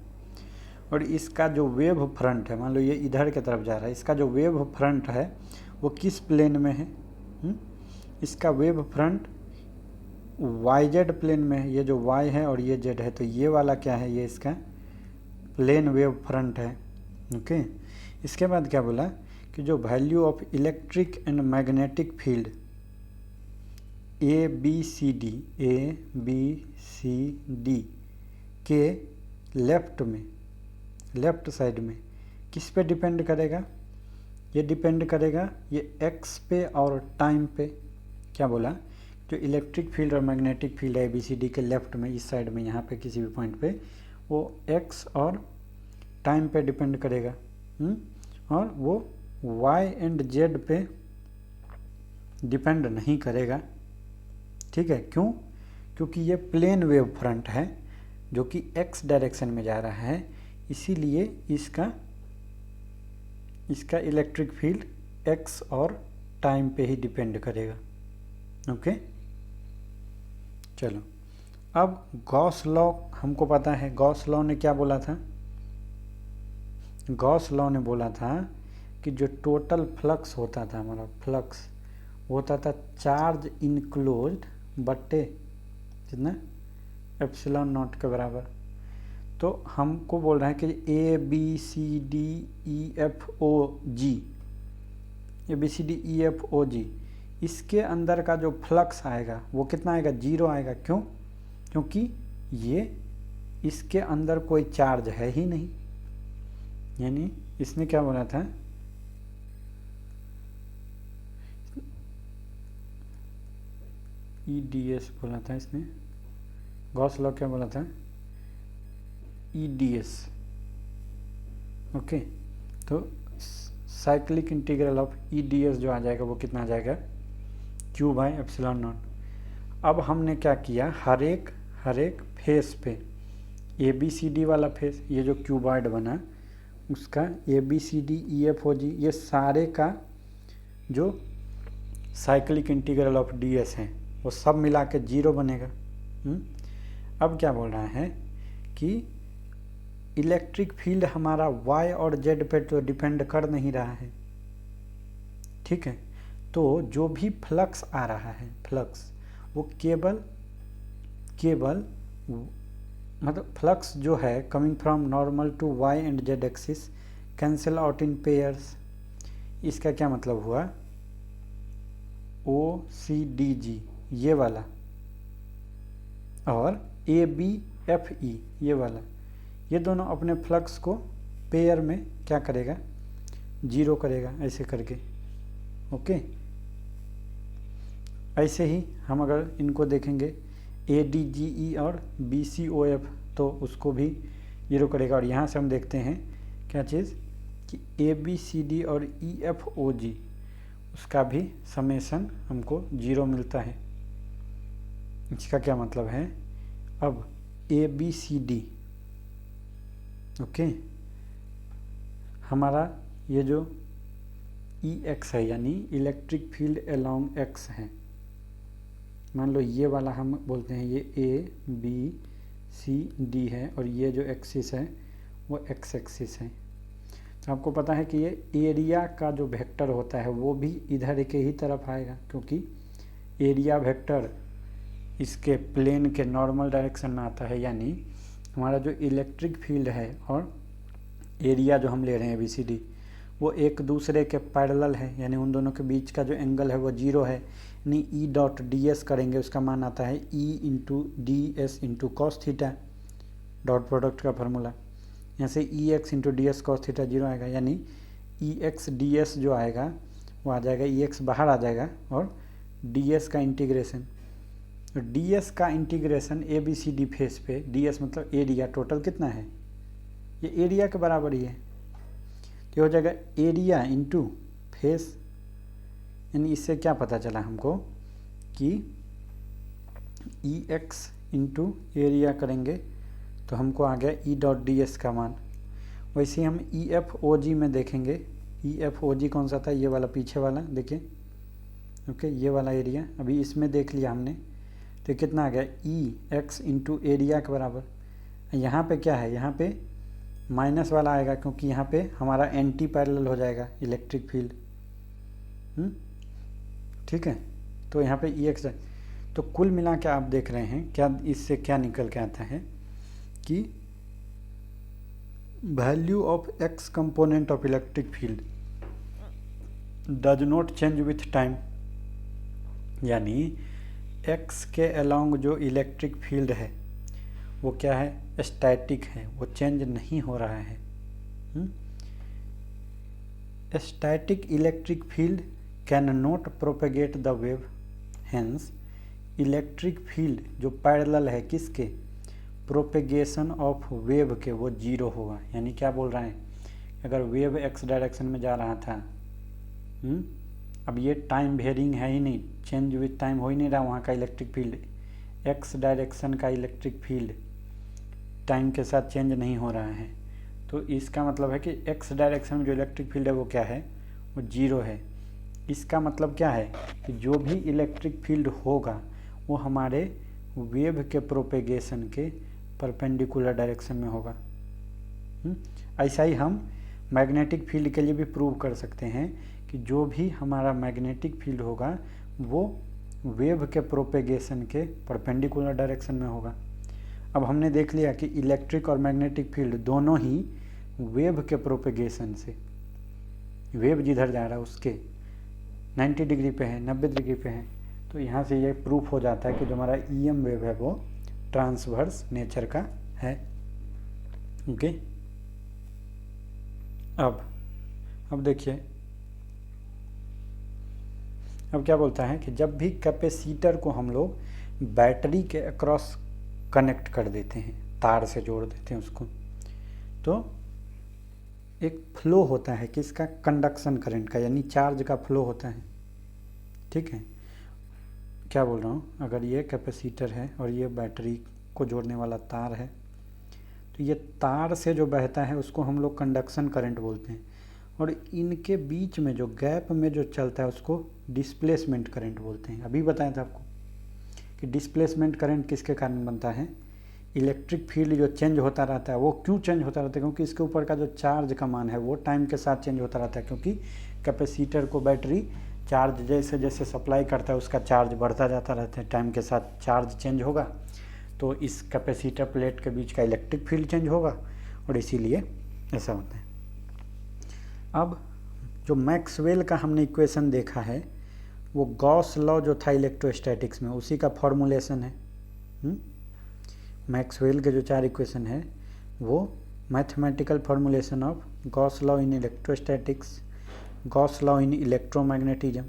और इसका जो वेव फ्रंट है, मान लो ये इधर के तरफ जा रहा है, इसका जो वेव फ्रंट है वो किस प्लेन में है, इसका wave front Y Z plane में है। ये जो वाई है और ये जेड है, तो ये वाला क्या है, ये इसका प्लेन वेव फ्रंट है। ओके, इसके बाद क्या बोला कि जो value of electric and magnetic field A B C D के लेफ्ट साइड में किस पे डिपेंड करेगा, ये डिपेंड करेगा ये एक्स पे और टाइम पे। क्या बोला, जो इलेक्ट्रिक फील्ड और मैग्नेटिक फील्ड है बी सी डी के लेफ्ट में, इस साइड में, यहाँ पे किसी भी पॉइंट पे, वो एक्स और टाइम पे डिपेंड करेगा, और वो वाई एंड जेड पे डिपेंड नहीं करेगा। ठीक है, क्यों, क्योंकि ये प्लेन वेव फ्रंट है जो कि एक्स डायरेक्शन में जा रहा है, इसीलिए इसका इलेक्ट्रिक फील्ड एक्स और टाइम पे ही डिपेंड करेगा। ओके, चलो, अब गॉस लॉ हमको पता है। गॉस लॉ ने क्या बोला था, गॉस लॉ ने बोला था कि जो टोटल फ्लक्स होता था, हमारा फ्लक्स होता था चार्ज इनक्लोज्ड बटे कितना, एप्सिलॉन नॉट के बराबर। तो हमको बोल रहा है कि A B C D E F O G, A B C D E F O G, इसके अंदर का जो फ्लक्स आएगा वो कितना आएगा, 0 आएगा। क्यों? क्योंकि ये इसके अंदर कोई चार्ज है ही नहीं। यानी इसने क्या बोला था, ई डी एस बोला था इसने, गॉस लॉ क्या बोला था, ई डी एस। ओके, तो cyclic integral of E D S जो आ जाएगा वो कितना आ जाएगा, क्यू बाई एप्सिलॉन नॉट। अब हमने क्या किया, हर एक फेस पे, ए बी सी डी वाला फेस, ये जो क्यूबॉइड बना उसका A B C D E F O G, ये सारे का जो cyclic integral of D S है वो सब मिला के 0 बनेगा। अब क्या बोल रहा है कि इलेक्ट्रिक फील्ड हमारा y और z पे तो डिपेंड कर नहीं रहा है, ठीक है। तो जो भी फ्लक्स आ रहा है, फ्लक्स वो केवल मतलब फ्लक्स जो है coming from normal to y and z axis cancel out in pairs. इसका क्या मतलब हुआ, ओ सी डी जी ये वाला और ए बी एफ ई ये वाला, ये दोनों अपने फ्लक्स को पेयर में क्या करेगा, 0 करेगा, ऐसे करके। ओके, ऐसे ही हम अगर इनको देखेंगे ए डी जी ई और बी सी ओ एफ, तो उसको भी 0 करेगा। और यहाँ से हम देखते हैं क्या चीज़ कि ए बी सी डी और ई एफ ओ जी, उसका भी समेशन हमको 0 मिलता है। इसका क्या मतलब है, अब A B C D, okay, हमारा ये जो ई एक्स है यानी इलेक्ट्रिक फील्ड अलोंग एक्स है, मान लो ये वाला हम बोलते हैं ये ए बी सी डी है और ये जो एक्सिस है वो एक्स एक्सिस है। तो आपको पता है कि ये एरिया का जो वेक्टर होता है वो भी इधर के ही तरफ आएगा, क्योंकि एरिया वेक्टर इसके प्लेन के नॉर्मल डायरेक्शन में आता है। यानी हमारा जो इलेक्ट्रिक फील्ड है और एरिया जो हम ले रहे हैं बी सी डी, वो एक दूसरे के पैरेलल है, यानी उन दोनों के बीच का जो एंगल है वो 0 है। यानी ई डॉट डी एस करेंगे, उसका मान आता है E into D S into cos theta, dot product का फार्मूला। यहाँ से E X into D S cos theta 0 आएगा, यानी ई एक्स डी एस जो आएगा वो आ जाएगा, ई एक्स बाहर आ जाएगा और डी एस का इंटीग्रेशन, तो डी एस का integration A B C D face पे, डी एस मतलब एरिया, टोटल कितना है, ये एरिया के बराबर ही है, तो हो जाएगा एरिया इंटू फेस। यानी इससे क्या पता चला हमको कि ई एक्स इंटू एरिया करेंगे तो हमको आ गया ई डॉट डी एस का मान। वैसे ही हम ई एफ ओ जी में देखेंगे, ई एफ ओ जी कौन सा था, ये वाला पीछे वाला देखिए, ओके, ये वाला एरिया अभी इसमें देख लिया हमने, तो कितना आ गया ई एक्स इंटू एरिया के बराबर। यहाँ पे क्या है, यहाँ पे माइनस वाला आएगा क्योंकि यहाँ पे हमारा एंटी पैरेलल हो जाएगा इलेक्ट्रिक फील्ड, ठीक है। तो यहाँ पे ई एक्स, तो कुल मिला के आप देख रहे हैं क्या, इससे क्या निकल के आता है कि value of x component of electric field does not change with time. यानी एक्स के अलोंग जो इलेक्ट्रिक फील्ड है वो क्या है, स्टैटिक है, वो चेंज नहीं हो रहा है। Static electric field can not propagate the wave, hence electric field जो पैरेलल है किसके, प्रोपेगेशन ऑफ वेव के, वो 0 होगा। यानी क्या बोल रहा है, अगर वेव एक्स डायरेक्शन में जा रहा था, अब ये टाइम वेरिंग है ही नहीं, चेंज विथ टाइम हो ही नहीं रहा वहाँ का इलेक्ट्रिक फील्ड, एक्स डायरेक्शन का इलेक्ट्रिक फील्ड टाइम के साथ चेंज नहीं हो रहा है, तो इसका मतलब है कि एक्स डायरेक्शन में जो इलेक्ट्रिक फील्ड है वो क्या है, वो 0 है। इसका मतलब क्या है कि जो भी इलेक्ट्रिक फील्ड होगा वो हमारे वेव के प्रोपेगेशन के परपेंडिकुलर डायरेक्शन में होगा। ऐसा ही हम मैग्नेटिक फील्ड के लिए भी प्रूव कर सकते हैं कि जो भी हमारा मैग्नेटिक फील्ड होगा वो वेव के प्रोपेगेशन के परपेंडिकुलर डायरेक्शन में होगा। अब हमने देख लिया कि इलेक्ट्रिक और मैग्नेटिक फील्ड दोनों ही वेव के प्रोपेगेशन से, वेव जिधर जा रहा है उसके 90 डिग्री पे है, 90 डिग्री पे है, तो यहाँ से ये प्रूफ हो जाता है कि जो हमारा EM वेव है वो ट्रांसवर्स नेचर का है। ओके, अब देखिए, अब क्या बोलता है कि जब भी कैपेसिटर को हम लोग बैटरी के अक्रॉस कनेक्ट कर देते हैं, तार से जोड़ देते हैं उसको, तो एक फ्लो होता है किसका, कंडक्शन करंट का, यानी चार्ज का फ्लो होता है। ठीक है, क्या बोल रहा हूँ, अगर ये कैपेसिटर है और ये बैटरी को जोड़ने वाला तार है, तो ये तार से जो बहता है उसको हम लोग कंडक्शन करंट बोलते हैं, और इनके बीच में जो गैप में जो चलता है उसको डिस्प्लेसमेंट करंट बोलते हैं। अभी बताया था आपको कि डिस्प्लेसमेंट करंट किसके कारण बनता है, इलेक्ट्रिक फील्ड जो चेंज होता रहता है वो क्यों चेंज होता रहता है, क्योंकि इसके ऊपर का जो चार्ज का मान है वो टाइम के साथ चेंज होता रहता है, क्योंकि कैपेसिटर को बैटरी चार्ज जैसे जैसे सप्लाई करता है उसका चार्ज बढ़ता जाता रहता है, टाइम के साथ चार्ज चेंज होगा तो इस कैपेसिटर प्लेट के बीच का इलेक्ट्रिक फील्ड चेंज होगा और इसीलिए ऐसा होता है। अब जो मैक्सवेल का हमने इक्वेशन देखा है वो गॉस लॉ जो था इलेक्ट्रोस्टैटिक्स में उसी का फॉर्मूलेशन है। मैक्सवेल के जो 4 इक्वेशन है वो mathematical formulation of Gauss law in electrostatics, Gauss law in electromagnetism,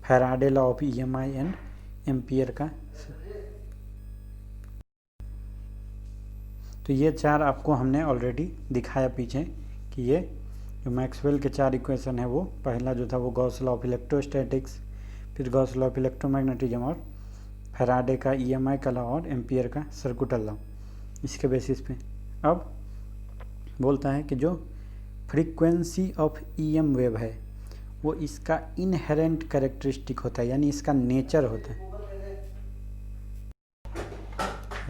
Faraday law of EMI and ampere का। तो ये 4 आपको हमने ऑलरेडी दिखाया पीछे कि ये जो मैक्सवेल के 4 इक्वेशन है वो पहला जो था वो गॉस लॉ ऑफ इलेक्ट्रोस्टैटिक्स, फिर गॉस लॉ ऑफ इलेक्ट्रोमैग्नेटिज्म और फैराडे का EMI का लॉ और एम्पियर का सर्कुटल लॉ, इसके बेसिस पे। अब बोलता है कि जो फ्रीक्वेंसी ऑफ EM वेव है वो इसका इनहेरेंट कैरेक्टरिस्टिक होता है, यानी इसका नेचर होता है।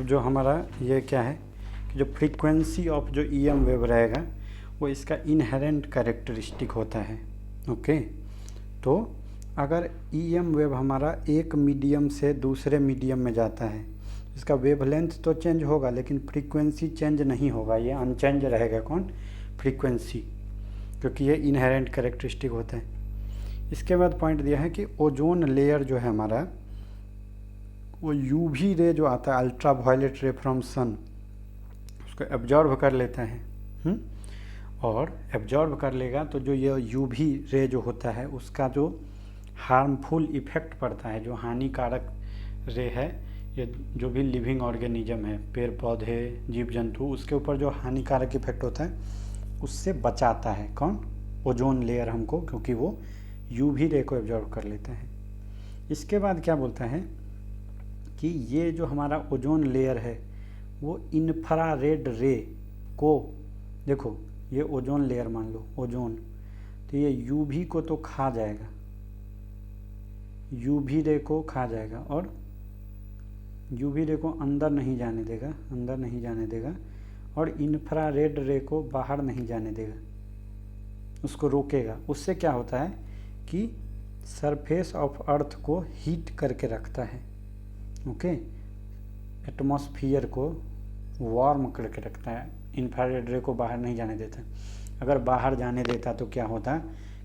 जो हमारा ये क्या है कि जो फ्रीक्वेंसी ऑफ जो EM वेव रहेगा वो इसका इनहेरेंट कैरेक्टरिस्टिक होता है। ओके, तो अगर EM वेव हमारा एक मीडियम से दूसरे मीडियम में जाता है इसका वेवलेंथ तो चेंज होगा लेकिन फ्रीक्वेंसी चेंज नहीं होगा, ये अनचेंज रहेगा। कौन, फ्रीक्वेंसी, क्योंकि ये इनहेरेंट कैरेक्टरिस्टिक होता है। इसके बाद पॉइंट दिया है कि ओजोन लेयर जो है हमारा वो UV रे जो आता है, अल्ट्रा वायलेट रे फ्रॉम सन, उसको एब्जॉर्ब कर लेता है। और एब्जॉर्ब कर लेगा तो जो ये UV रे जो होता है उसका जो हार्मफुल इफ़ेक्ट पड़ता है, जो हानिकारक रे है, ये जो भी लिविंग ऑर्गेनिज्म है, पेड़ पौधे जीव जंतु, उसके ऊपर जो हानिकारक इफ़ेक्ट होता है उससे बचाता है। कौन, ओजोन लेयर हमको, क्योंकि वो UV रे को एब्जॉर्ब कर लेता है। इसके बाद क्या बोलता है कि ये जो हमारा ओजोन लेयर है वो इंफ्रारेड रे को, देखो ये ओजोन लेयर मान लो ओजोन, तो ये UV को तो खा जाएगा, UV रे को खा जाएगा और UV रे को अंदर नहीं जाने देगा, अंदर नहीं जाने देगा, और इंफ्रारेड रे को बाहर नहीं जाने देगा, उसको रोकेगा। उससे क्या होता है कि सरफेस ऑफ अर्थ को हीट करके रखता है। ओके, एटमॉस्फियर को वार्म करके रखता है, इंफ्रारेड रे को बाहर नहीं जाने देता। अगर बाहर जाने देता तो क्या होता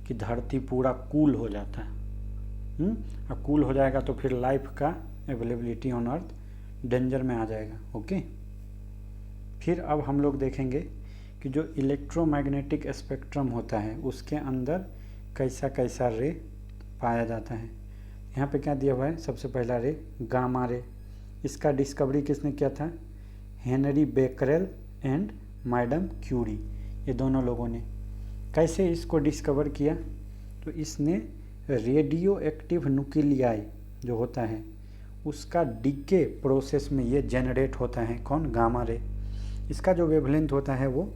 कि धरती पूरा कूल हो जाता है। और कूल हो जाएगा तो फिर लाइफ का अवेलेबिलिटी ऑन अर्थ डेंजर में आ जाएगा। ओके, फिर अब हम लोग देखेंगे कि जो इलेक्ट्रोमैग्नेटिक स्पेक्ट्रम होता है उसके अंदर कैसा कैसा रे पाया जाता है। यहाँ पे क्या दिया हुआ है, सबसे पहला रे गामा रे। इसका डिस्कवरी किसने किया था, Henri Becquerel and madam Curie, ये दोनों लोगों ने। कैसे इसको डिस्कवर किया, तो इसने रेडियो एक्टिव न्यूक्लियाई जो होता है उसका डीके प्रोसेस में ये जनरेट होता है। कौन, गामा रे। इसका जो वेवलेंथ होता है वो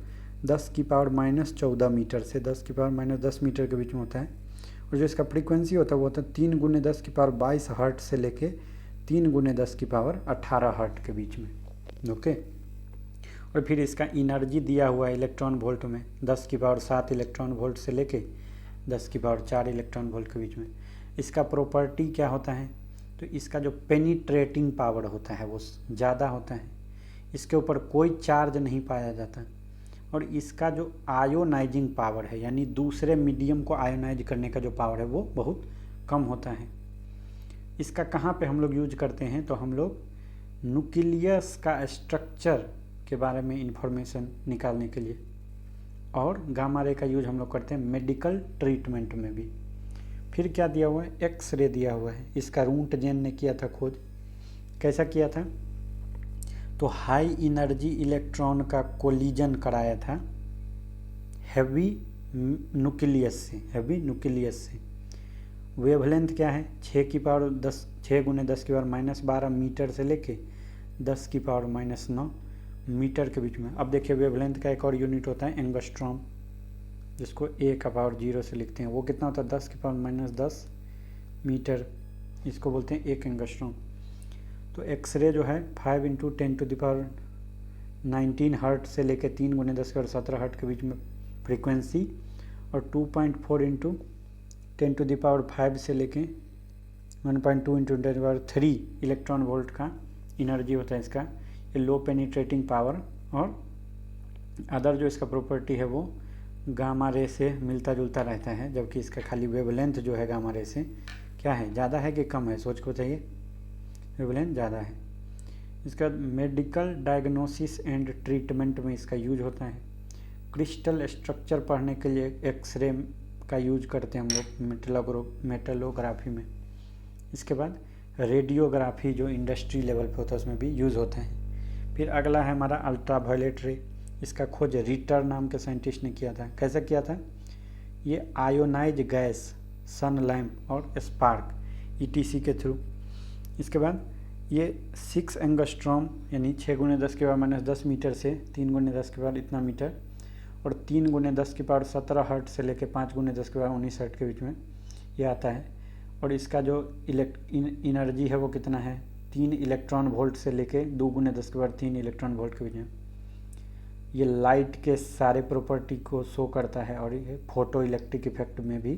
10⁻⁻14 मीटर से 10⁻⁻10 मीटर के बीच में होता है, और जो इसका फ्रीक्वेंसी होता है वो होता है 3 × 10⁻22 हर्ट से लेके 3 × 10⁻18 हर्ट के बीच में। ओके, और फिर इसका एनर्जी दिया हुआ है इलेक्ट्रॉन वोल्ट में, 10⁻7 इलेक्ट्रॉन वोल्ट से लेके 10⁻4 इलेक्ट्रॉन वोल्ट के बीच में। इसका प्रॉपर्टी क्या होता है, तो इसका जो पेनिट्रेटिंग पावर होता है वो ज़्यादा होता है। इसके ऊपर कोई चार्ज नहीं पाया जाता और इसका जो आयोनाइजिंग पावर है यानी दूसरे मीडियम को आयोनाइज करने का जो पावर है वो बहुत कम होता है। इसका कहाँ पे हम लोग यूज करते हैं तो हम लोग न्यूक्लियस का स्ट्रक्चर के बारे में इंफॉर्मेशन निकालने के लिए, और गामा रे का यूज हम लोग करते हैं मेडिकल ट्रीटमेंट में भी। फिर क्या दिया हुआ है, एक्स रे दिया हुआ है। इसका रूंटजेन ने किया था खोज। कैसा किया था, तो हाई एनर्जी इलेक्ट्रॉन का कोलिजन कराया था हैवी न्यूक्लियस से। वेवलेंथ क्या है, 6 की पावर 10, 6 × 10 की पावर -12 मीटर से लेके 10 की पावर -9 मीटर के बीच में। अब देखिए वेवलेंथ का एक और यूनिट होता है एंगस्ट्रॉम, जिसको A का पावर 0 से लिखते हैं। वो कितना होता है, 10 की पावर -10 मीटर, इसको बोलते हैं 1 एंगस्ट्रॉम। तो एक्सरे जो है 5 × 10⁻19 हर्ट से लेके 3 × 10⁻17 हर्ट के बीच में फ्रीक्वेंसी, और 2.4 × 10⁵ से लेके 1.2 × 10⁻3 इलेक्ट्रॉन वोल्ट का एनर्जी होता है इसका। ये लो पेनिट्रेटिंग पावर, और अदर जो इसका प्रॉपर्टी है वो गामा रे से मिलता जुलता रहता है, जबकि इसका खाली वेवलेंथ जो है गामा रे से क्या है, ज़्यादा है कि कम है, सोच को चाहिए। वेवलेंथ ज़्यादा है। इसका मेडिकल डायग्नोसिस एंड ट्रीटमेंट में इसका यूज होता है। क्रिस्टल स्ट्रक्चर पढ़ने के लिए एक्सरे का यूज करते हैं हम लोग मेटलोग्राफी में। इसके बाद रेडियोग्राफी जो इंडस्ट्री लेवल पे होता है उसमें भी यूज़ होता है। फिर अगला है हमारा अल्ट्रावायलेट रे। इसका खोज रिटर नाम के साइंटिस्ट ने किया था। कैसे किया था, ये आयोनाइज गैस, सन लैम्प और स्पार्क ETC के थ्रू। इसके बाद ये 6 एंगस्ट्रॉम यानी 6 × 10 की पावर -10 मीटर से 3 × 10 की पावर इतना मीटर, और 3 × 10 की पावर 17 हर्ट से लेके 5 × 10 की पावर 19 हर्ट के बीच में ये आता है। और इसका जो एनर्जी है वो कितना है, 3 इलेक्ट्रॉन वोल्ट से लेके 2 × 10 की पावर 3 इलेक्ट्रॉन वोल्ट के बीच में। ये लाइट के सारे प्रॉपर्टी को शो करता है और ये फोटो इलेक्ट्रिक इफेक्ट में भी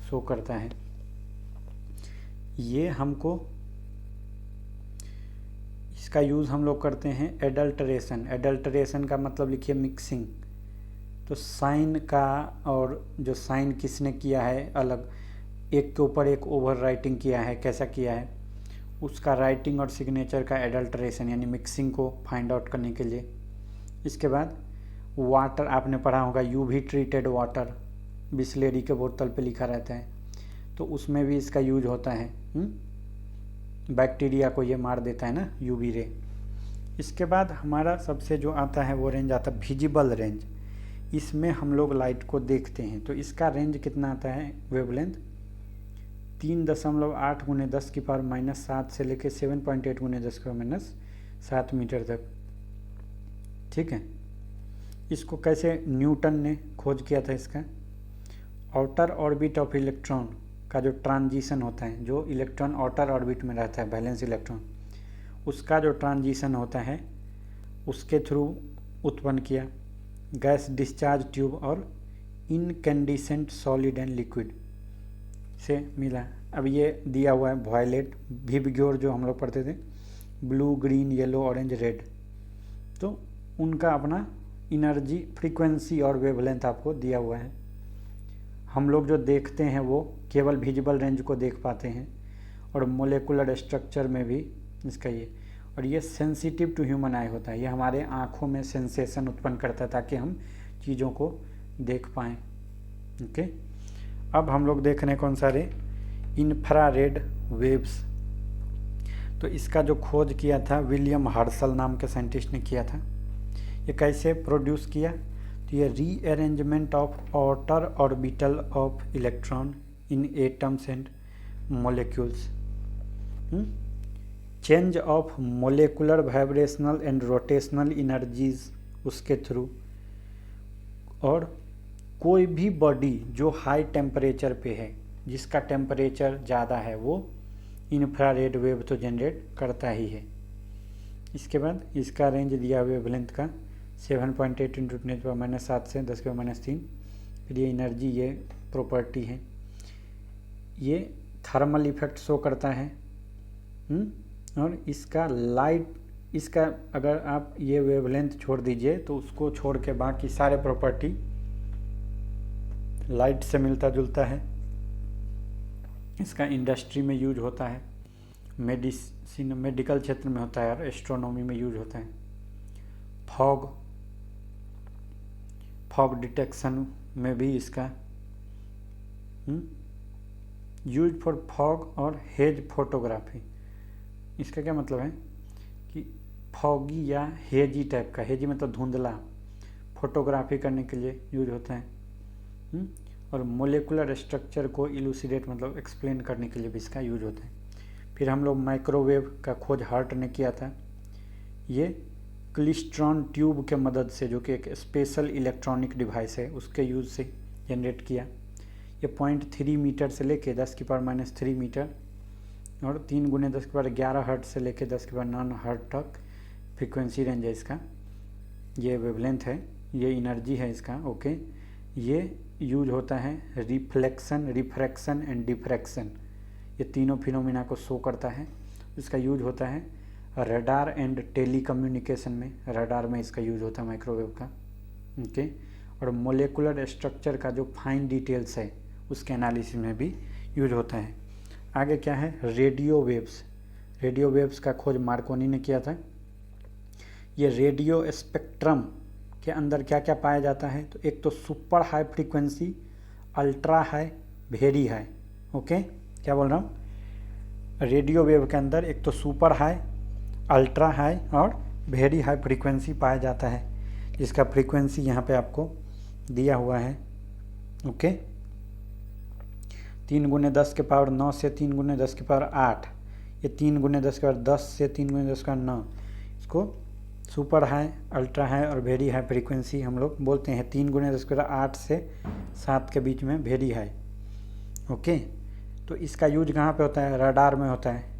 शो करता है। ये हमको इसका यूज़ हम लोग करते हैं एडल्ट्रेशन का मतलब लिखिए मिक्सिंग। तो साइन का, और जो साइन किसने किया है अलग, एक के ऊपर एक ओवर राइटिंग किया है, कैसा किया है, उसका राइटिंग और सिग्नेचर का एडल्ट्रेशन यानी मिक्सिंग को फाइंड आउट करने के लिए। इसके बाद वाटर, आपने पढ़ा होगा UV ट्रीटेड वाटर, बिस्लेरी के बोतल पे लिखा रहता है, तो उसमें भी इसका यूज होता है। बैक्टीरिया को ये मार देता है ना UV रे। इसके बाद हमारा सबसे जो आता है वो रेंज आता है विजिबल रेंज। इसमें हम लोग लाइट को देखते हैं, तो इसका रेंज कितना आता है, वेवलेंथ 3.8 × 10 की पावर -7 से लेके 7.8 × 10 की पावर -7 मीटर तक। ठीक है, इसको कैसे न्यूटन ने खोज किया था। इसका आउटर ऑर्बिट ऑफ इलेक्ट्रॉन का जो ट्रांजिशन होता है, जो इलेक्ट्रॉन आउटर ऑर्बिट में रहता है वैलेंस इलेक्ट्रॉन, उसका जो ट्रांजिशन होता है उसके थ्रू उत्पन्न किया। गैस डिस्चार्ज ट्यूब और इनकैंडिसेंट सॉलिड एंड लिक्विड से मिला। अब ये दिया हुआ है वायलेट, विबग्योर जो हम लोग पढ़ते थे, blue, green, yellow, orange, red, तो उनका अपना एनर्जी, फ्रीक्वेंसी और वेवलेंथ आपको दिया हुआ है। हम लोग जो देखते हैं वो केवल विजिबल रेंज को देख पाते हैं, और मोलेकुलर स्ट्रक्चर में भी इसका ये, और ये सेंसिटिव टू ह्यूमन आई होता है। ये हमारे आँखों में सेंसेशन उत्पन्न करता है ताकि हम चीज़ों को देख पाएँ। ओके, अब हम लोग देख रहे हैं कौन सा रे, इंफ्रारेड वेव्स। तो इसका जो खोज किया था विलियम हर्सल नाम के साइंटिस्ट ने किया था। ये कैसे प्रोड्यूस किया, तो ये rearrangement of outer orbital of electron in atoms and molecules, change of molecular vibrational and rotational energies उसके थ्रू, और कोई भी बॉडी जो हाई टेम्परेचर पे है, जिसका टेम्परेचर ज़्यादा है, वो इंफ्रारेड वेव तो जनरेट करता ही है। इसके बाद इसका रेंज दिया वेवलेंथ का 7.8 × 10⁻⁷ से 10 की पावर -3। फिर ये एनर्जी, ये प्रॉपर्टी है, ये थर्मल इफेक्ट शो करता है। और इसका लाइट इसका अगर आप ये वेवलेंथ छोड़ दीजिए तो उसको छोड़ के बाकी सारे प्रॉपर्टी लाइट से मिलता जुलता है। इसका इंडस्ट्री में यूज होता है, मेडिकल क्षेत्र में होता है और एस्ट्रोनॉमी में यूज होता है। फॉग डिटेक्शन में भी इसका यूज फॉर फॉग और हेज फोटोग्राफी। इसका क्या मतलब है कि फॉगी या हेजी टाइप का, हेजी मतलब धुंधला, फोटोग्राफी करने के लिए यूज होता है। और मोलेकुलर स्ट्रक्चर को इलूसिडेट मतलब एक्सप्लेन करने के लिए भी इसका यूज होता है। फिर हम लोग माइक्रोवेव का खोज हार्ट ने किया था। ये क्लिस्ट्रॉन ट्यूब के मदद से, जो कि एक स्पेशल इलेक्ट्रॉनिक डिवाइस है, उसके यूज से जनरेट किया। ये 0.3 मीटर से लेके 10⁻³ मीटर और 3 × 10⁻11 हर्ट से लेके 10⁻9 हर्ट तक फ्रीक्वेंसी रेंज है इसका। ये वेवलेंथ है, ये एनर्जी है इसका। ओके, ये यूज होता है रिफ्लेक्शन, रिफ्रैक्शन एंड डिफ्रैक्शन, ये तीनों फिनोमिना को शो करता है। इसका यूज होता है रडार एंड टेली कम्युनिकेशन में, रडार में इसका यूज होता है माइक्रोवेव का। ओके, और मोलेकुलर स्ट्रक्चर का जो फाइन डिटेल्स है उसके एनालिसिस में भी यूज होता है। आगे क्या है, रेडियो वेव्स। रेडियो वेव्स का खोज मार्कोनी ने किया था। ये रेडियो स्पेक्ट्रम के अंदर क्या क्या पाया जाता है, तो एक तो super high frequency, ultra high, very high. Okay, क्या बोल रहा हूँ, रेडियो वेव के अंदर एक तो सुपर हाई, अल्ट्रा हाई और वेरी हाई फ्रीक्वेंसी पाया जाता है, जिसका फ्रीक्वेंसी यहाँ पे आपको दिया हुआ है। ओके, 3 × 10⁻9 से 3 × 10⁸, ये 3 × 10⁻10 से 3 × 10⁹, इसको सुपर हाई, अल्ट्रा हाई और वेरी हाई फ्रीक्वेंसी हम लोग बोलते हैं। 3 × 10⁸ से 7 के बीच में वेरी हाई। ओके, तो इसका यूज कहाँ पे होता है, रडार में होता है।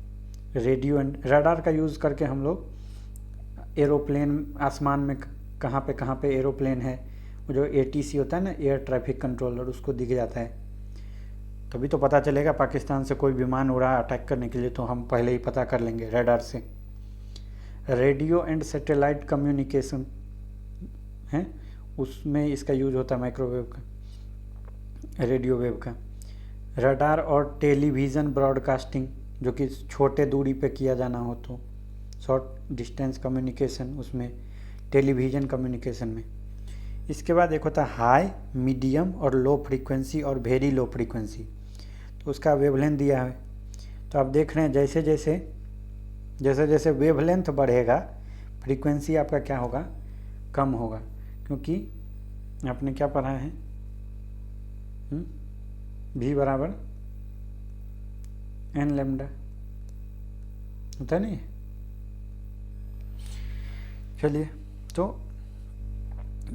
रेडियो एंड रडार का यूज़ करके हम लोग एरोप्लेन, आसमान में कहाँ पे एरोप्लेन है, वो जो ATC होता है ना, एयर ट्रैफिक कंट्रोलर, उसको दिख जाता है। तभी तो पता चलेगा पाकिस्तान से कोई विमान उड़ा अटैक करने के लिए, तो हम पहले ही पता कर लेंगे रडार से। रेडियो एंड सैटेलाइट कम्युनिकेशन है, उसमें इसका यूज होता है माइक्रोवेव का, रेडियो वेव का। रडार और टेलीविज़न ब्रॉडकास्टिंग, जो कि छोटे दूरी पे किया जाना हो तो शॉर्ट डिस्टेंस कम्युनिकेशन, उसमें टेलीविज़न कम्युनिकेशन में। इसके बाद एक होता है हाई, मीडियम और लो फ्रीक्वेंसी और वेरी लो फ्रीक्वेंसी, तो उसका वेवलेंथ दिया है। तो आप देख रहे हैं जैसे जैसे वेवलेंथ बढ़ेगा फ्रीक्वेंसी आपका क्या होगा, कम होगा, क्योंकि आपने क्या पढ़ा है, V = n लैम्डा होता है नहीं। चलिए, तो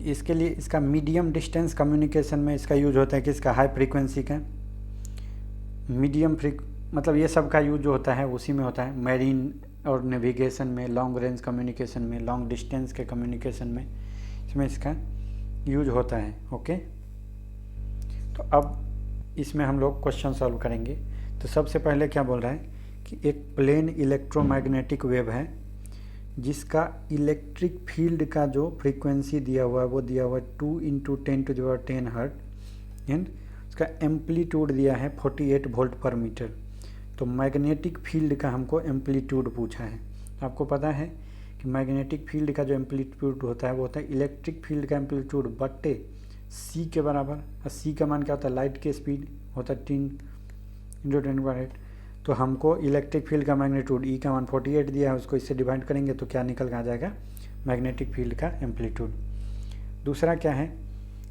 इसके लिए इसका मीडियम डिस्टेंस कम्युनिकेशन में इसका यूज होता है कि इसका हाई फ्रीक्वेंसी का मीडियम मतलब ये सब का यूज जो होता है उसी में होता है। मैरीन और नेविगेशन में, लॉन्ग रेंज कम्युनिकेशन में, लॉन्ग डिस्टेंस के कम्युनिकेशन में, इसमें इसका यूज होता है। ओके, तो अब इसमें हम लोग क्वेश्चन सॉल्व करेंगे। तो सबसे पहले क्या बोल रहा है कि एक प्लेन इलेक्ट्रोमैग्नेटिक वेव है जिसका इलेक्ट्रिक फील्ड का जो फ्रीक्वेंसी दिया हुआ है वो दिया हुआ है 2 × 10⁻10 हर्ट एंड उसका एम्पलीट्यूड दिया है 48 वोल्ट पर मीटर। तो मैग्नेटिक फील्ड का हमको एम्पलीट्यूड पूछा है। आपको पता है कि मैग्नेटिक फील्ड का जो एम्पलीट्यूड होता है वो होता है इलेक्ट्रिक फील्ड का एम्पलीट्यूड बट्टे c के बराबर। और c का मान क्या होता है, लाइट के स्पीड होता है 3 × 10⁸। तो हमको इलेक्ट्रिक फील्ड का मैग्नीट्यूड E का मान 48 दिया है, उसको इससे डिवाइड करेंगे तो क्या निकल के आ जाएगा, मैग्नेटिक फील्ड का एम्पलीट्यूड। दूसरा क्या है,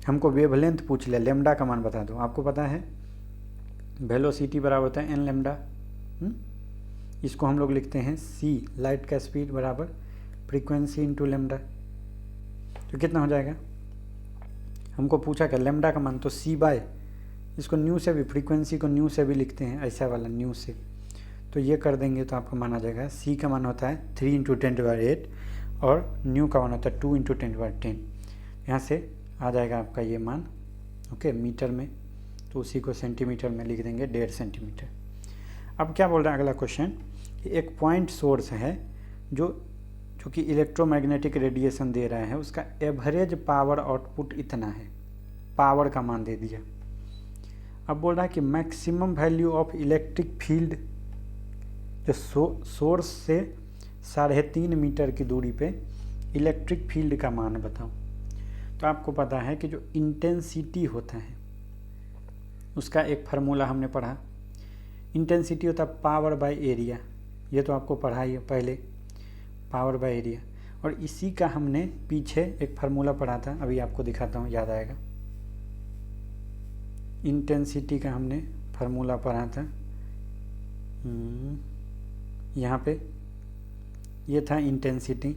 हमको वेवलेंथ पूछ लिया, लेमडा का मान बता दो। आपको पता है वेलोसिटी बराबर होता है n लैम्डा। इसको हम लोग लिखते हैं c, लाइट का स्पीड बराबर फ्रीक्वेंसी इंटू लेमडा। तो कितना हो जाएगा, हमको पूछा क्या, लेमडा का मान, तो c/, इसको न्यू से भी, फ्रीक्वेंसी को न्यू से भी लिखते हैं, ऐसा वाला न्यू से। तो ये कर देंगे तो आपका मान आ जाएगा, c का मान होता है 3 × 10⁸ और न्यू का मान होता है 2 × 10⁻10। यहाँ से आ जाएगा आपका ये मान। ओके, मीटर में, तो उसी को सेंटीमीटर में लिख देंगे, 1.5 सेंटीमीटर। अब क्या बोल रहा है अगला क्वेश्चन, एक पॉइंट सोर्स है जो जो कि इलेक्ट्रोमैग्नेटिक रेडिएशन दे रहा है उसका एवरेज पावर आउटपुट इतना है, पावर का मान दे दिया। अब बोल रहा है कि maximum value of electric field जो सोर्स से 3.5 मीटर की दूरी पे इलेक्ट्रिक फील्ड का मान बताओ। तो आपको पता है कि जो इंटेंसिटी होता है उसका एक फार्मूला हमने पढ़ा, इंटेंसिटी होता है पावर बाय एरिया, ये तो आपको पढ़ा ही है पहले, पावर बाय एरिया। और इसी का हमने पीछे एक फार्मूला पढ़ा था, अभी आपको दिखाता हूँ, याद आएगा। इंटेंसिटी का हमने फार्मूला पढ़ा था, यहाँ पे ये था इंटेंसिटी,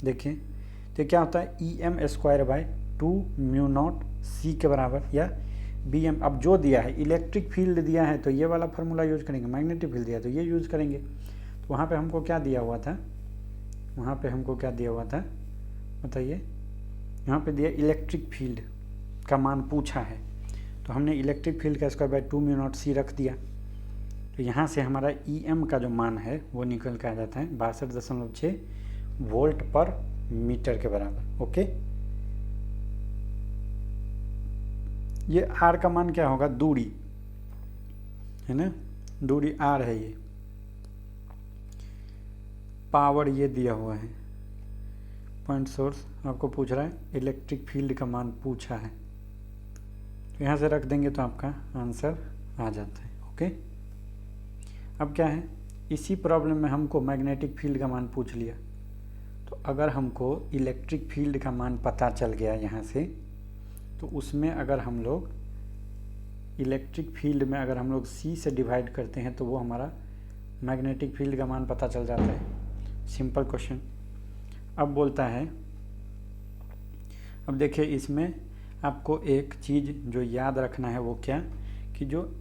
देखिए। तो क्या होता है EM²/2μ0C के बराबर, या BM। अब जो दिया है इलेक्ट्रिक फील्ड दिया है तो ये वाला फार्मूला यूज करेंगे, मैग्नेटिक फील्ड दिया तो ये यूज करेंगे। तो वहाँ पे हमको क्या दिया हुआ था, वहाँ पे हमको क्या दिया हुआ था बताइए, यहाँ पे दिया इलेक्ट्रिक फील्ड का मान पूछा है, तो हमने इलेक्ट्रिक फील्ड का स्क्वायर/2μ0C रख दिया। तो यहाँ से हमारा EM का जो मान है वो निकल के आ जाता है 62.6 वोल्ट पर मीटर के बराबर। ओके, ये R का मान क्या होगा, दूरी है ना, दूरी R है। ये पावर ये दिया हुआ है, पॉइंट सोर्स आपको पूछ रहा है, इलेक्ट्रिक फील्ड का मान पूछा है, तो यहाँ से रख देंगे तो आपका आंसर आ जाता है। ओके, अब क्या है, इसी प्रॉब्लम में हमको मैग्नेटिक फील्ड का मान पूछ लिया। तो अगर हमको इलेक्ट्रिक फील्ड का मान पता चल गया यहाँ से, तो उसमें अगर हम लोग इलेक्ट्रिक फील्ड में अगर हम लोग C से डिवाइड करते हैं तो वो हमारा मैग्नेटिक फील्ड का मान पता चल जाता है। Simple question. अब बोलता है, अब देखिए इसमें आपको एक चीज़ जो याद रखना है वो क्या, कि जो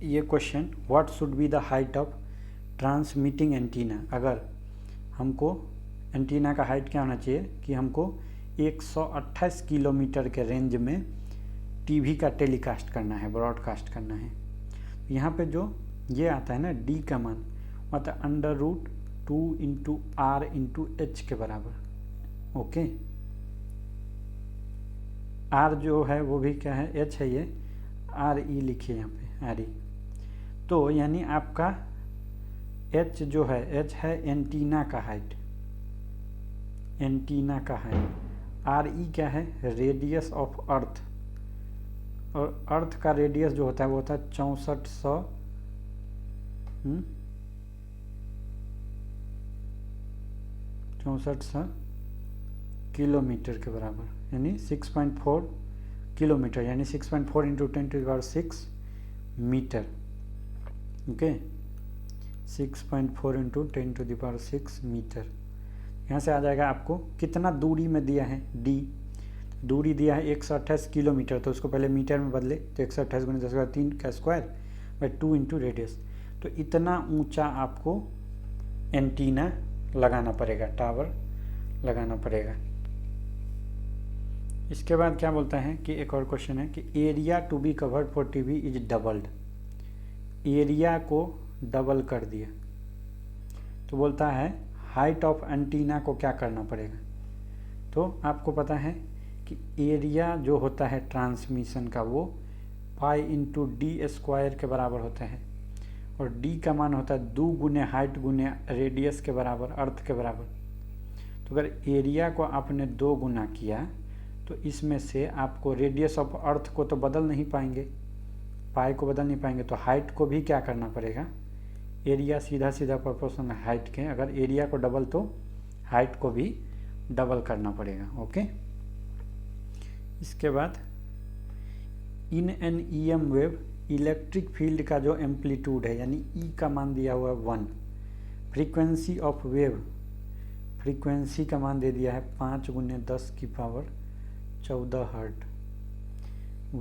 ये question, what should be the height of transmitting antenna. अगर हमको एंटीना का हाइट क्या होना चाहिए कि हमको 128 किलोमीटर के रेंज में टीवी का टेलीकास्ट करना है, ब्रॉडकास्ट करना है। यहाँ पे जो ये आता है ना D का मान, मतलब √2 × R × H के बराबर। ओके, R जो है वो भी क्या है, H है, ये RE लिखिए यहाँ पे, RE। तो यानी आपका H जो है, H है एंटीना का हाइट, एंटीना का हाइट। RE क्या है, रेडियस ऑफ अर्थ, और अर्थ का रेडियस जो होता है वो होता है 6400 किलोमीटर के बराबर, यानी 6.4 किलोमीटर, यानी 6.4 × 10⁶ मीटर। Okay, 6.4 × 10⁶ metre. यहाँ से आ जाएगा आपको कितना दूरी में दिया है, D दूरी दिया है 128 किलोमीटर, तो उसको पहले मीटर में बदले, तो 128 × 10⁻³ का स्क्वायर बाई 2 × रेडियस। तो इतना ऊंचा आपको एंटीना लगाना पड़ेगा, टावर लगाना पड़ेगा। इसके बाद क्या बोलता है कि एक और क्वेश्चन है कि area to be covered for TV is doubled, area को डबल कर दिया। तो बोलता है हाइट ऑफ एंटीना को क्या करना पड़ेगा। तो आपको पता है कि एरिया जो होता है ट्रांसमिशन का वो पाई × D² के बराबर होता है, और D का मान होता है 2 गुने हाइट गुने रेडियस के बराबर, अर्थ के बराबर। तो अगर एरिया को आपने 2 गुना किया तो इसमें से आपको रेडियस ऑफ अर्थ को तो बदल नहीं पाएंगे, पाई को बदल नहीं पाएंगे, तो हाइट को भी क्या करना पड़ेगा, एरिया सीधा सीधा प्रोपोर्शनल हाइट के, अगर एरिया को डबल तो हाइट को भी डबल करना पड़ेगा। ओके, इसके बाद in an EM wave electric field का जो एम्पलीट्यूड है, यानी E का मान दिया हुआ है 1, फ्रीक्वेंसी ऑफ वेव, फ्रीक्वेंसी का मान दे दिया है 5 × 10⁻14 हर्ट्ज।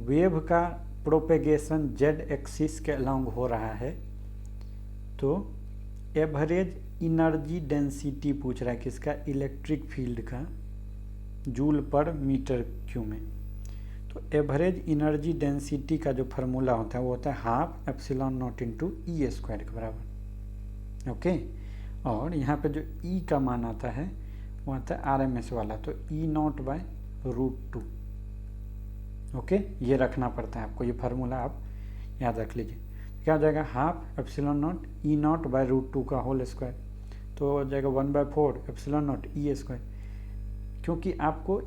वेव का प्रोपेगेशन Z एक्सिस के अलॉन्ग हो रहा है। तो एवरेज इनर्जी डेंसिटी पूछ रहा है किसका, इलेक्ट्रिक फील्ड का, जूल पर मीटर क्यू में। तो एवरेज इनर्जी डेंसिटी का जो फार्मूला होता है वो होता है 12 ε0 × E² के बराबर। ओके, और यहाँ पे जो ई का मान आता है वो आता है RMS वाला, तो E0/√2। ओके, ये रखना पड़ता है आपको, ये फार्मूला आप याद रख लीजिए। क्या हो जाएगा, हाफ एप्सिलॉन नॉट E0/√2 का होल स्क्वायर, तो हो जाएगा 1/4 एप्सिलॉन नॉट E²। क्योंकि आपको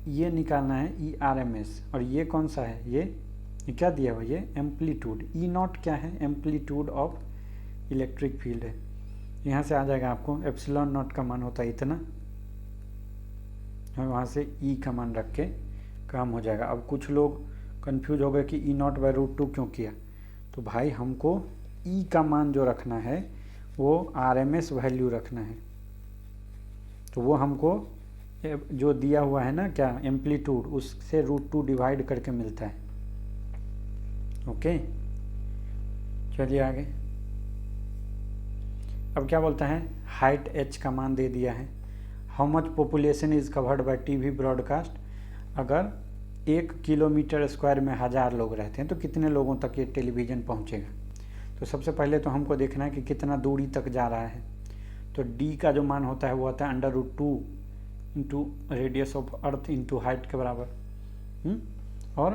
ये निकालना है ERMS, और ये कौन सा है, ये क्या दिया हुआ, ये एम्पलीट्यूड। E0 क्या है, एम्पलीट्यूड ऑफ इलेक्ट्रिक फील्ड है। यहाँ से आ जाएगा आपको एप्सिलॉन नॉट का मान होता है इतना, और वहाँ से E का मान रख के काम हो जाएगा। अब कुछ लोग कंफ्यूज हो गए कि E0/√2 क्यों किया, तो भाई हमको E का मान जो रखना है वो RMS वैल्यू रखना है, तो वो हमको जो दिया हुआ है ना क्या एम्पलीट्यूड, उससे √2 डिवाइड करके मिलता है। ओके, चलिए आगे। अब क्या बोलता है, हाइट h का मान दे दिया है। How much population is covered by TV broadcast, अगर 1 किलोमीटर स्क्वायर में 1000 लोग रहते हैं तो कितने लोगों तक ये टेलीविज़न पहुंचेगा। तो सबसे पहले तो हमको देखना है कि कितना दूरी तक जा रहा है, तो d का जो मान होता है वो आता है √2 into radius of earth into height के बराबर। और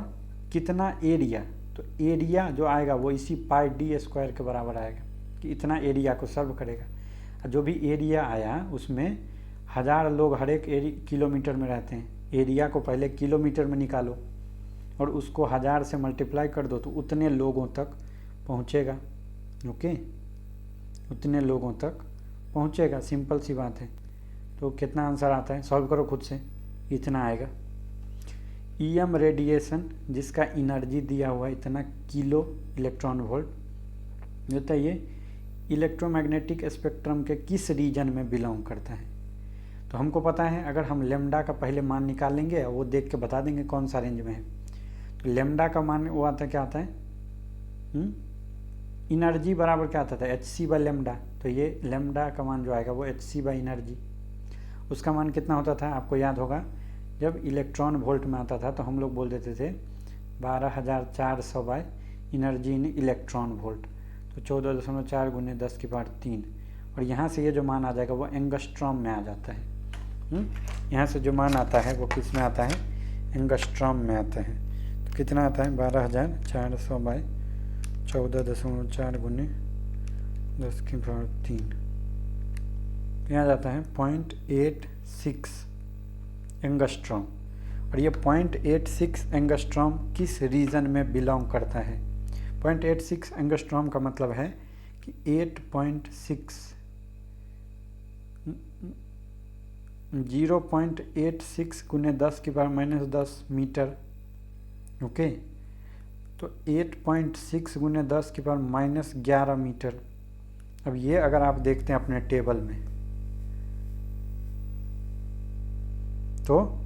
कितना एरिया, तो एरिया जो आएगा वो इसी πd² के बराबर आएगा, कि इतना एरिया को सर्व करेगा। जो भी एरिया आया उसमें 1000 लोग हर एक किलोमीटर में रहते हैं, एरिया को पहले किलोमीटर में निकालो और उसको 1000 से मल्टीप्लाई कर दो, तो उतने लोगों तक पहुंचेगा। ओके, उतने लोगों तक पहुंचेगा, सिंपल सी बात है। तो कितना आंसर आता है, सॉल्व करो खुद से, इतना आएगा। EM रेडिएशन जिसका एनर्जी दिया हुआ है इतना किलो इलेक्ट्रॉन वोल्ट, होता है ये इलेक्ट्रोमैग्नेटिक स्पेक्ट्रम के किस रीजन में बिलोंग करता है। तो हमको पता है, अगर हम लेमडा का पहले मान निकाल लेंगे वो देख के बता देंगे कौन सा रेंज में है। तो लेमडा का मान वो आता है, क्या आता है, एनर्जी बराबर क्या आता था, hc/λ। तो ये लेमडा का मान जो आएगा वो hc/एनर्जी। उसका मान कितना होता था आपको याद होगा, जब इलेक्ट्रॉन वोल्ट में आता था तो हम लोग बोल देते थे 12400/एनर्जी इन इलेक्ट्रॉन वोल्ट, तो 14.4 × 10⁻³ और यहाँ से ये जो मान आ जाएगा वो एंगस्ट्रॉम में आ जाता है। यहाँ से जो मान आता है वो किस में आता है, एंगस्ट्रॉम में आता है। तो कितना आता है, 12400/14.4 × 10⁻³ यहाँ जाता है 0.86 एंगस्ट्रॉम। और ये 0.86 एंगस्ट्रॉम किस रीजन में बिलोंग करता है। 0.86 एंगस्ट्रॉम का मतलब है कि 0.86 × 10⁻10 मीटर। ओके, तो 8.6 × 10⁻11 मीटर। अब ये अगर आप देखते हैं अपने टेबल में तो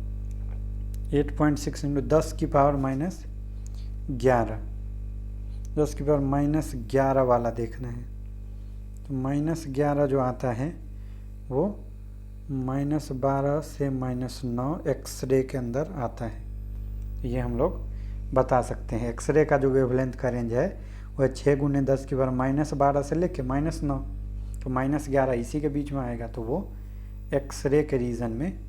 8.6 × 10⁻11 वाला देखना है। तो -11 जो आता है वो -12 से -9 एक्सरे के अंदर आता है। ये हम लोग बता सकते हैं। एक्सरे का जो वेवलेंथ का रेंज है वह 6 × 10⁻12 से लेके -9, तो -11 इसी के बीच में आएगा, तो वो एक्सरे के रीजन में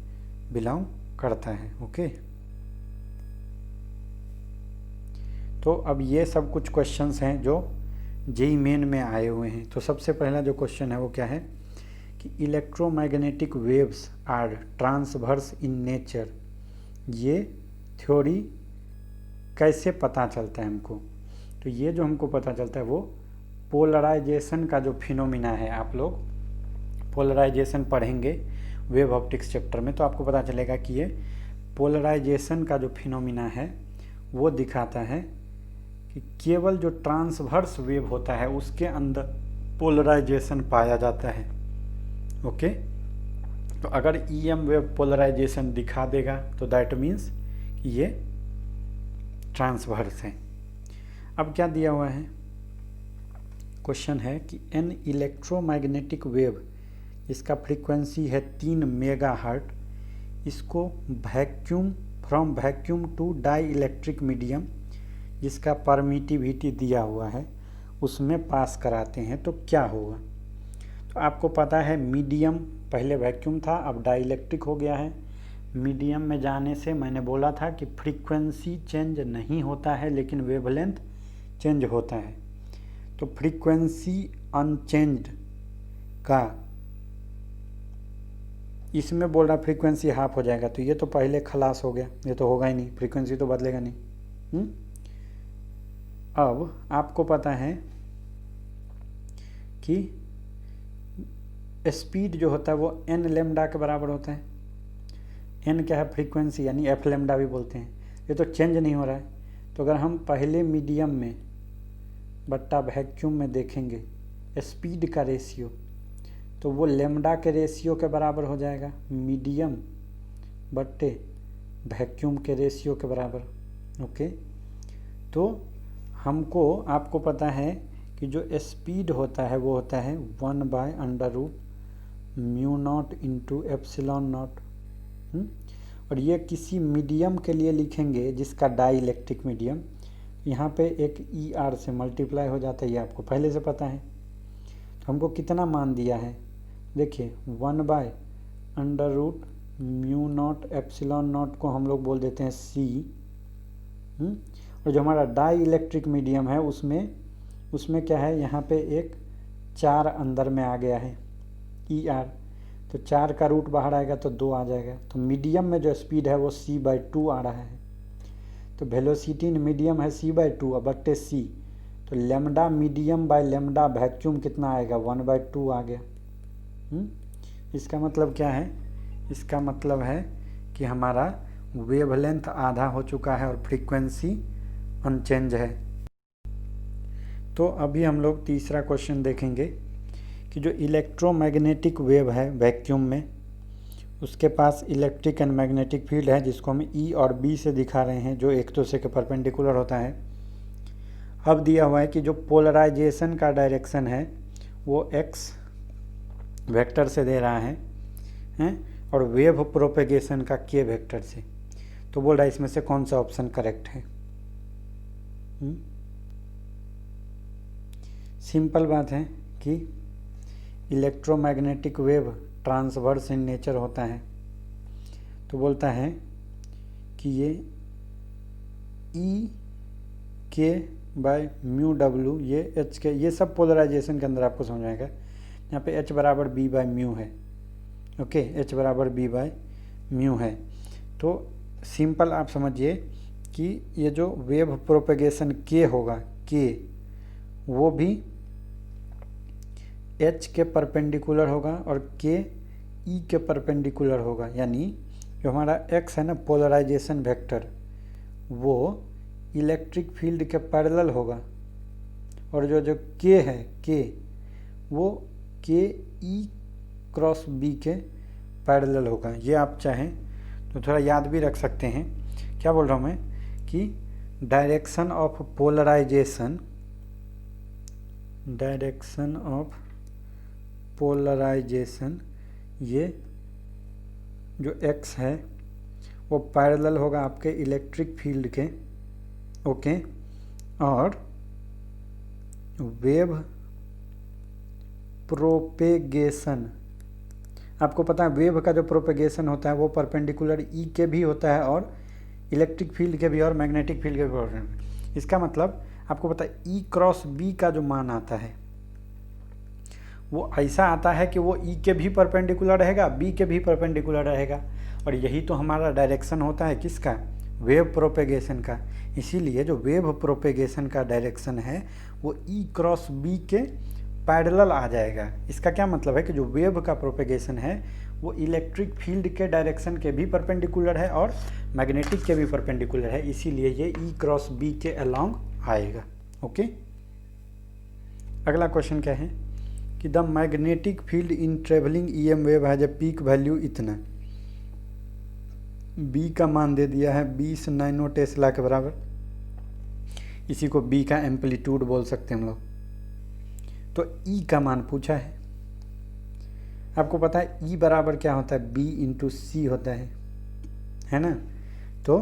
बिलोंग करता है। ओके, तो अब ये सब कुछ क्वेश्चंस हैं जो जेईई मेन में आए हुए हैं। तो सबसे पहला जो क्वेश्चन है वो क्या है कि electromagnetic waves are transverse in nature, ये थ्योरी कैसे पता चलता है हमको। तो ये जो हमको पता चलता है वो पोलराइजेशन का जो फिनोमिना है, आप लोग पोलराइजेशन पढ़ेंगे वेव ऑप्टिक्स चैप्टर में, तो आपको पता चलेगा कि ये पोलराइजेशन का जो फिनोमिना है वो दिखाता है कि केवल जो ट्रांसवर्स वेव होता है उसके अंदर पोलराइजेशन पाया जाता है। ओके, तो अगर EM वेव पोलराइजेशन दिखा देगा तो दैट मीन्स ये ट्रांसवर्स है। अब क्या दिया हुआ है, क्वेश्चन है कि एन इलेक्ट्रोमैग्नेटिक वेव इसका फ्रीक्वेंसी है 3 मेगाहर्ट, इसको from vacuum to dielectric medium जिसका परमिटिविटी दिया हुआ है उसमें पास कराते हैं तो क्या होगा। तो आपको पता है मीडियम पहले वैक्यूम था, अब डाइलेक्ट्रिक हो गया है। मीडियम में जाने से मैंने बोला था कि फ्रीक्वेंसी चेंज नहीं होता है लेकिन वेवलेंथ चेंज होता है। तो फ्रीक्वेंसी अनचेंज्ड का इसमें बोल रहा फ्रीक्वेंसी हाफ हो जाएगा, तो ये तो पहले खलास हो गया, ये तो होगा ही नहीं, फ्रीक्वेंसी तो बदलेगा नहीं। अब आपको पता है कि स्पीड जो होता है वो n लेमडा के बराबर होता है। n क्या है? फ्रीक्वेंसी, यानी f लेमडा भी बोलते हैं। ये तो चेंज नहीं हो रहा है, तो अगर हम पहले मीडियम में बट्टा वैक्यूम में देखेंगे स्पीड का रेशियो, तो वो लेमडा के रेशियो के बराबर हो जाएगा, मीडियम बट्टे वैक्यूम के रेशियो के बराबर। ओके, तो हमको आपको पता है कि जो स्पीड होता है वो होता है 1/√μ0 इंटू एप्सिलॉन नॉट। और ये किसी मीडियम के लिए लिखेंगे जिसका डाई इलेक्ट्रिक मीडियम, यहाँ पे एक ER से मल्टीप्लाई हो जाता है, ये आपको पहले से पता है। तो हमको कितना मान दिया है, देखिए 1/√μ0 एप्सिलॉन नॉट को हम लोग बोल देते हैं C। और जो हमारा डाई इलेक्ट्रिक मीडियम है उसमें क्या है, यहाँ पे एक 4 अंदर में आ गया है ER, तो 4 का रूट बाहर आएगा तो 2 आ जाएगा। तो मीडियम में जो स्पीड है वो c/2 आ रहा है। तो वेलोसिटी इन मीडियम है c/2 और बट्टे c, तो lambda medium by lambda vacuum कितना आएगा, 1/2 आ गया। इसका मतलब क्या है? इसका मतलब है कि हमारा वेवलेंथ आधा हो चुका है और फ्रीक्वेंसी अनचेंज है। तो अभी हम लोग तीसरा क्वेश्चन देखेंगे कि जो इलेक्ट्रोमैग्नेटिक वेव है वैक्यूम में, उसके पास इलेक्ट्रिक एंड मैग्नेटिक फील्ड है जिसको हम E और B से दिखा रहे हैं, जो एक दूसरे के परपेंडिकुलर होता है। अब दिया हुआ है कि जो पोलराइजेशन का डायरेक्शन है वो x वेक्टर से दे रहा है और वेव प्रोपेगेशन का k वेक्टर से। तो बोल रहा है इसमें से कौन सा ऑप्शन करेक्ट है। सिंपल बात है कि electromagnetic wave transverse in nature होता है, तो बोलता है कि ये E/μ ये H के, ये सब पोलराइजेशन के अंदर आपको समझ आएगा। यहाँ पे H बराबर B/μ है। ओके, H बराबर B/μ है। तो सिंपल आप समझिए कि ये जो वेव प्रोपेगेशन K होगा, K वो भी H के परपेंडिकुलर होगा और K E के परपेंडिकुलर होगा। यानी जो हमारा X है ना, पोलराइजेशन वेक्टर, वो इलेक्ट्रिक फील्ड के पैरेलल होगा, और जो K है, K वो K E क्रॉस B के पैरेलल होगा। ये आप चाहें तो थोड़ा याद भी रख सकते हैं। क्या बोल रहा हूँ मैं कि डायरेक्शन ऑफ पोलराइजेशन, ये जो X है वो पैरेलल होगा आपके इलेक्ट्रिक फील्ड के। ओके, और वेव प्रोपेगेशन, आपको पता है वेव का जो प्रोपेगेशन होता है वो परपेंडिकुलर E के भी होता है और इलेक्ट्रिक फील्ड के भी और मैग्नेटिक फील्ड के भी। इसका मतलब आपको पता है E क्रॉस B का जो मान आता है वो ऐसा आता है कि वो E के भी परपेंडिकुलर रहेगा, B के भी परपेंडिकुलर रहेगा, और यही तो हमारा डायरेक्शन होता है किसका, वेव प्रोपेगेशन का। इसीलिए जो वेव प्रोपेगेशन का डायरेक्शन है वो E क्रॉस B के पैरेलल आ जाएगा। इसका क्या मतलब है कि जो वेव का प्रोपेगेशन है वो इलेक्ट्रिक फील्ड के डायरेक्शन के भी परपेंडिकुलर है और मैग्नेटिक के भी परपेंडिकुलर है, इसीलिए ये E क्रॉस B के अलोंग आएगा। ओके, अगला क्वेश्चन क्या है कि the magnetic field in travelling EM wave है जब पीक वैल्यू इतना, B का मान दे दिया है 20 नैनो टेस्ला के बराबर। इसी को B का एम्पलीट्यूड बोल सकते हैं हम लोग। तो E का मान पूछा है। आपको पता है E बराबर क्या होता है, B इंटू C होता है ना। तो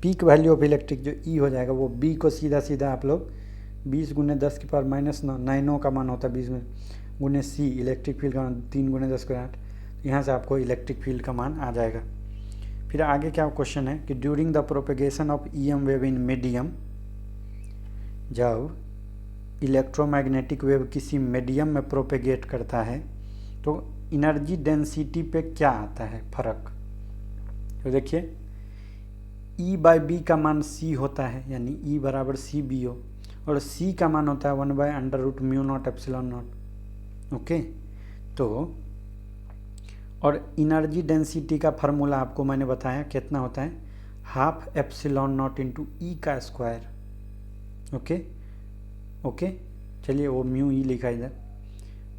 पीक वैल्यू ऑफ इलेक्ट्रिक जो E हो जाएगा वो B को सीधा सीधा आप लोग 20 गुने 10 की पावर -9 9 का मान होता है 20 गुने C इलेक्ट्रिक फील्ड का मान 3 गुने 10 का 8। यहाँ से आपको इलेक्ट्रिक फील्ड का मान आ जाएगा। फिर आगे क्या क्वेश्चन है कि during the propagation of EM wave in medium, जब इलेक्ट्रोमैग्नेटिक वेव किसी मीडियम में प्रोपेगेट करता है तो एनर्जी डेंसिटी पे क्या आता है फर्क। तो देखिए E/B का मान C होता है, यानी E बराबर CBO, और C का मान होता है 1/√μ0ε0। ओके, तो और एनर्जी डेंसिटी का फार्मूला आपको मैंने बताया कितना होता है, 12ε0 इंटू E का स्क्वायर। ओके, चलिए वो μE लिखा इधर।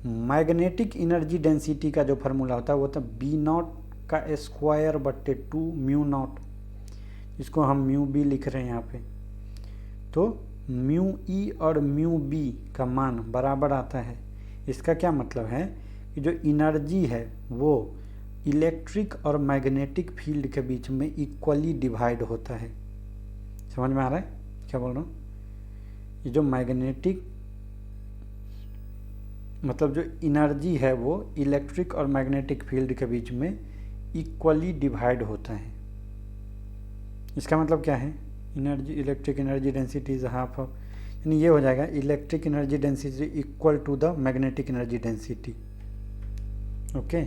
मैग्नेटिक एनर्जी डेंसिटी का जो फार्मूला होता है वो तो B0 का स्क्वायर बट्टे 2μ0, इसको हम μB लिख रहे हैं यहाँ पे। तो μE और μB का मान बराबर आता है। इसका क्या मतलब है कि जो एनर्जी है वो इलेक्ट्रिक और मैग्नेटिक फील्ड के बीच में इक्वली डिवाइड होता है। समझ में आ रहा है क्या बोल रहा हूँ? ये जो मैग्नेटिक मतलब जो एनर्जी है वो इलेक्ट्रिक और मैग्नेटिक फील्ड के बीच में इक्वली डिवाइड होता है। इसका मतलब क्या है, energy electric energy density is half of, यानी ये हो जाएगा electric energy density equal to the magnetic energy density. Okay,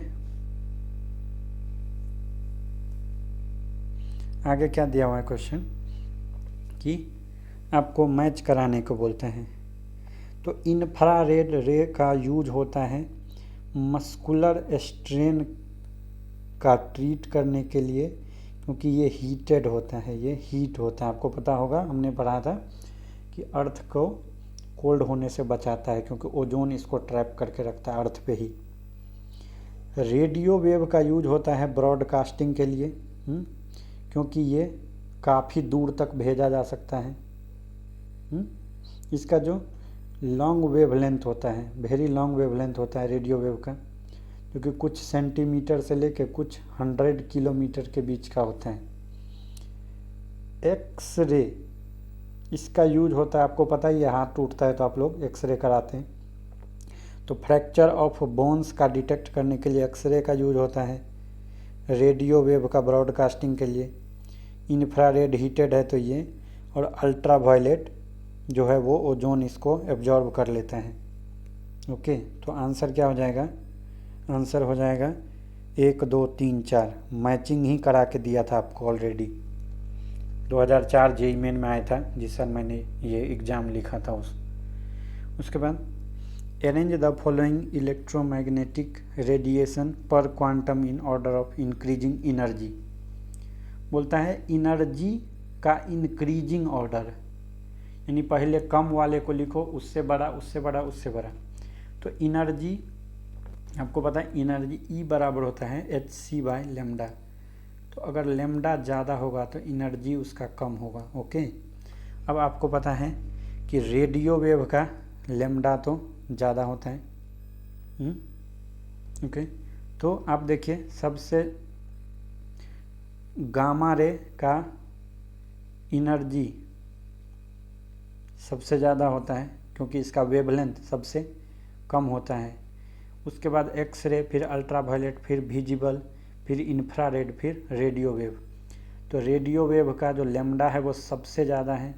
आगे क्या दिया हुआ है क्वेश्चन कि आपको मैच कराने को बोलते हैं। तो इंफ्रारेड रे का यूज होता है मस्कुलर स्ट्रेन का ट्रीट करने के लिए, क्योंकि ये हीटेड होता है, ये हीट होता है। आपको पता होगा, हमने पढ़ा था कि अर्थ को कोल्ड होने से बचाता है, क्योंकि ओजोन इसको ट्रैप करके रखता है अर्थ पे ही। रेडियो वेव का यूज होता है ब्रॉडकास्टिंग के लिए, क्योंकि ये काफ़ी दूर तक भेजा जा सकता है। इसका जो लॉन्ग वेवलेंथ होता है, वेरी लॉन्ग वेवलेंथ होता है रेडियो वेव का, जो कि कुछ सेंटीमीटर से लेकर कुछ 100 किलोमीटर के बीच का होता है। एक्सरे, इसका यूज होता है, आपको पता ही है, हाथ टूटता है तो आप लोग एक्सरे कराते हैं। तो फ्रैक्चर ऑफ बोन्स का डिटेक्ट करने के लिए एक्सरे का यूज होता है। रेडियो वेव का ब्रॉडकास्टिंग के लिए। इंफ्रारेड हीटेड है तो ये, और अल्ट्रा वायलेट जो है वो ओजोन इसको एब्जॉर्ब कर लेता है। ओके, तो आंसर क्या हो जाएगा, आंसर हो जाएगा 1 2 3 4। मैचिंग ही करा के दिया था आपको ऑलरेडी, 2004 जेईई मेन में आया था जिस साल मैंने ये एग्ज़ाम लिखा था उसके बाद arrange the following electromagnetic radiation पर quantum in order of increasing energy. बोलता है एनर्जी का इंक्रीजिंग ऑर्डर, यानी पहले कम वाले को लिखो, उससे बड़ा, उससे बड़ा, उससे बड़ा। तो एनर्जी आपको पता है, एनर्जी E बराबर होता है hc/λ। तो अगर लैम्डा ज़्यादा होगा तो एनर्जी उसका कम होगा। ओके, अब आपको पता है कि रेडियो वेव का लैम्डा तो ज़्यादा होता है। ओके, तो आप देखिए सबसे गामा रे का एनर्जी सबसे ज़्यादा होता है, क्योंकि इसका वेवलेंथ सबसे कम होता है। उसके बाद एक्स रे, फिर अल्ट्रावायलेट, फिर विजिबल, फिर इंफ्रारेड, फिर रेडियो वेव। तो रेडियो वेव का जो लैम्डा है वो सबसे ज़्यादा है,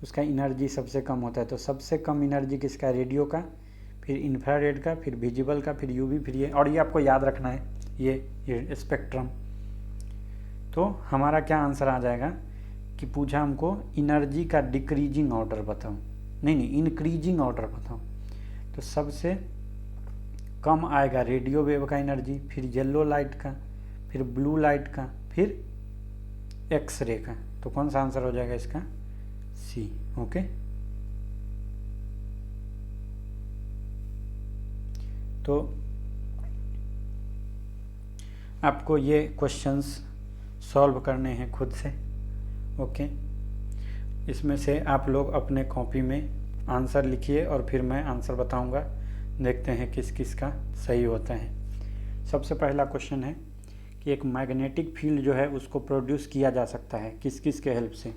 उसका एनर्जी सबसे कम होता है। तो सबसे कम एनर्जी किसका, रेडियो का, फिर इंफ्रारेड का, फिर विजिबल का, फिर यूवी, फिर ये। और ये आपको याद रखना है, ये स्पेक्ट्रम। तो हमारा क्या आंसर आ जाएगा कि पूछा हमको एनर्जी का डिक्रीजिंग ऑर्डर बताओ, नहीं इंक्रीजिंग ऑर्डर बताओ। तो सबसे कम आएगा रेडियो वेव का एनर्जी, फिर येलो लाइट का, फिर ब्लू लाइट का, फिर एक्सरे का। तो कौन सा आंसर हो जाएगा इसका, सी। ओके, तो आपको ये क्वेश्चंस सॉल्व करने हैं खुद से। ओके, इसमें से आप लोग अपने कॉपी में आंसर लिखिए और फिर मैं आंसर बताऊंगा, देखते हैं किस किस का सही होता है। सबसे पहला क्वेश्चन है कि एक मैग्नेटिक फील्ड जो है उसको प्रोड्यूस किया जा सकता है किस किस के हेल्प से,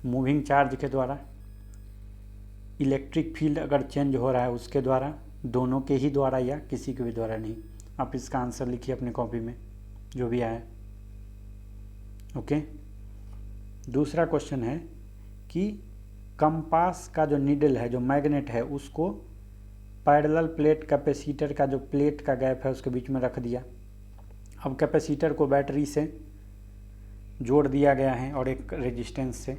मूविंग चार्ज के द्वारा, इलेक्ट्रिक फील्ड अगर चेंज हो रहा है उसके द्वारा, दोनों के ही द्वारा या किसी के भी द्वारा नहीं। आप इसका आंसर लिखिए अपनी कॉपी में जो भी आया। ओके। दूसरा क्वेश्चन है कि कंपास का जो नीडल है, जो मैग्नेट है, उसको पैरेलल प्लेट कैपेसिटर का जो प्लेट का गैप है उसके बीच में रख दिया। अब कैपेसिटर को बैटरी से जोड़ दिया गया है और एक रेजिस्टेंस से।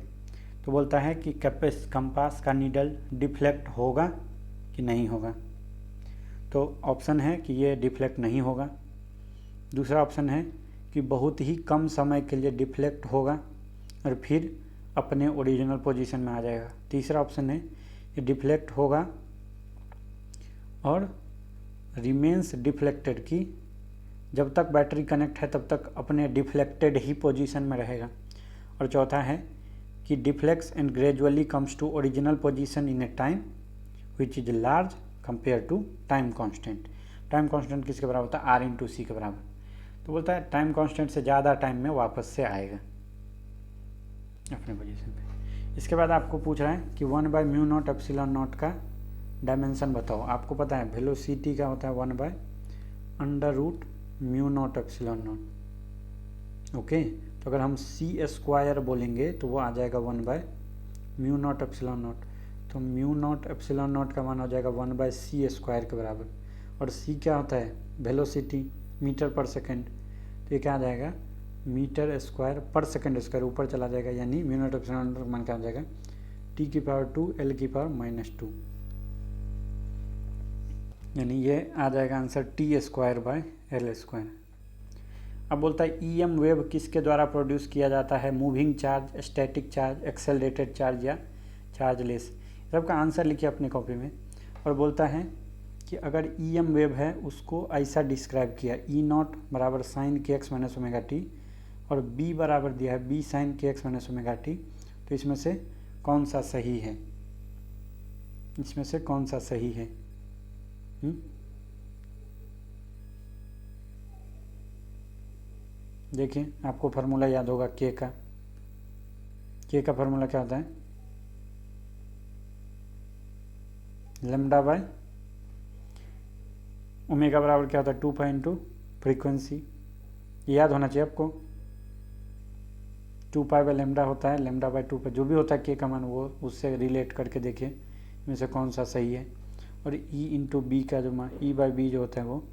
तो बोलता है कि कंपास का नीडल डिफ्लेक्ट होगा कि नहीं होगा। तो ऑप्शन है कि ये डिफ्लेक्ट नहीं होगा। दूसरा ऑप्शन है कि बहुत ही कम समय के लिए डिफ्लेक्ट होगा और फिर अपने ओरिजिनल पोजीशन में आ जाएगा। तीसरा ऑप्शन है कि डिफ्लेक्ट होगा और रिमेंस डिफ्लेक्टेड, की जब तक बैटरी कनेक्ट है तब तक अपने डिफ्लेक्टेड ही पोजीशन में रहेगा। और चौथा है कि deflects and gradually comes to original position in a time which is large compare to time constant. Time constant किसके बराबर होता है? आर इंटू सी के बराबर। तो बोलता है टाइम कांस्टेंट से ज़्यादा टाइम में वापस से आएगा अपने पोजीशन पे। इसके बाद आपको पूछ रहा है कि 1/μ0 एप्सिलॉन नॉट का डायमेंशन बताओ। आपको पता है वेलोसिटी का होता है 1/√μ0 एप्सिलॉन नॉट। ओके, तो अगर हम c² बोलेंगे तो वो आ जाएगा 1/μ0 एप्सिलॉन नॉट। तो μ0 एप्सिलॉन नॉट का मान हो जाएगा 1/c² के बराबर। और c क्या होता है? वेलोसिटी, मीटर पर सेकेंड। तो ये क्या आ जाएगा? मीटर स्क्वायर पर सेकेंड स्क्वायर ऊपर चला जाएगा, यानी μ0 एप्सिलॉन नॉट का मान क्या हो जाएगा? t⁻2 L⁻², यानी ये आ जाएगा आंसर t²/L²। अब बोलता है EM वेव किसके द्वारा प्रोड्यूस किया जाता है? Moving charge, static charge, accelerated charge या चार्जलेस। सबका आंसर लिखिए अपनी कॉपी में। और बोलता है कि अगर EM वेव है उसको ऐसा डिस्क्राइब किया, E0 बराबर sin kx - ωt और B बराबर दिया है B sin kx - ωt। तो इसमें से कौन सा सही है? इसमें से कौन सा सही है? देखिए, आपको फार्मूला याद होगा के का। के का फार्मूला क्या होता है? लैम्डा बाय ओमेगा बराबर क्या होता है? 2π इंटू फ्रीक्वेंसी। याद होना चाहिए आपको। 2π/λ होता है, λ/2π जो भी होता है के का मान, वो उससे रिलेट करके देखिए इनमें से कौन सा सही है। और E/B का जो मान, E/B जो होता है वो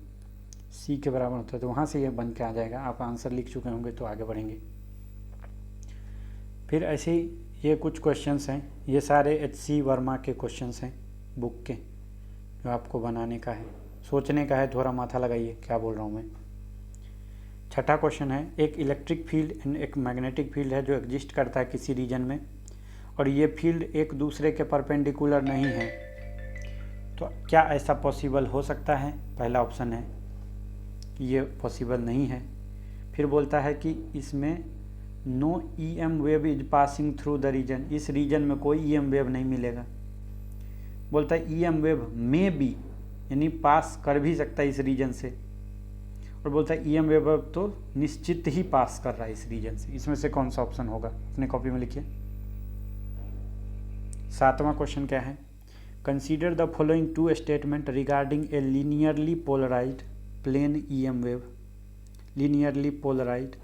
C के बराबर होता है। तो वहाँ से ये बन के आ जाएगा। आप आंसर लिख चुके होंगे तो आगे बढ़ेंगे। फिर ऐसे ही ये कुछ क्वेश्चंस हैं, ये सारे HC वर्मा के क्वेश्चंस हैं बुक के, जो आपको बनाने का है, सोचने का है, थोड़ा माथा लगाइए क्या बोल रहा हूँ मैं। छठा क्वेश्चन है, एक इलेक्ट्रिक फील्ड एंड एक मैग्नेटिक फील्ड है जो एग्जिस्ट करता है किसी रीजन में, और ये फील्ड एक दूसरे के परपेंडिकुलर नहीं है। तो क्या ऐसा पॉसिबल हो सकता है? पहला ऑप्शन है कि ये पॉसिबल नहीं है। फिर बोलता है कि इसमें no EM wave is passing through the region, इस रीजन में कोई EM वेव नहीं मिलेगा। बोलता है EM वेव में बी, यानी पास कर भी सकता है इस रीजन से। और बोलता है EM वेव तो निश्चित ही पास कर रहा है इस रीजन से। इसमें से कौन सा ऑप्शन होगा? अपने कॉपी में लिखिए। सातवां क्वेश्चन क्या है? Consider the following two statement regarding a linearly polarized plane EM wave. Linearly polarized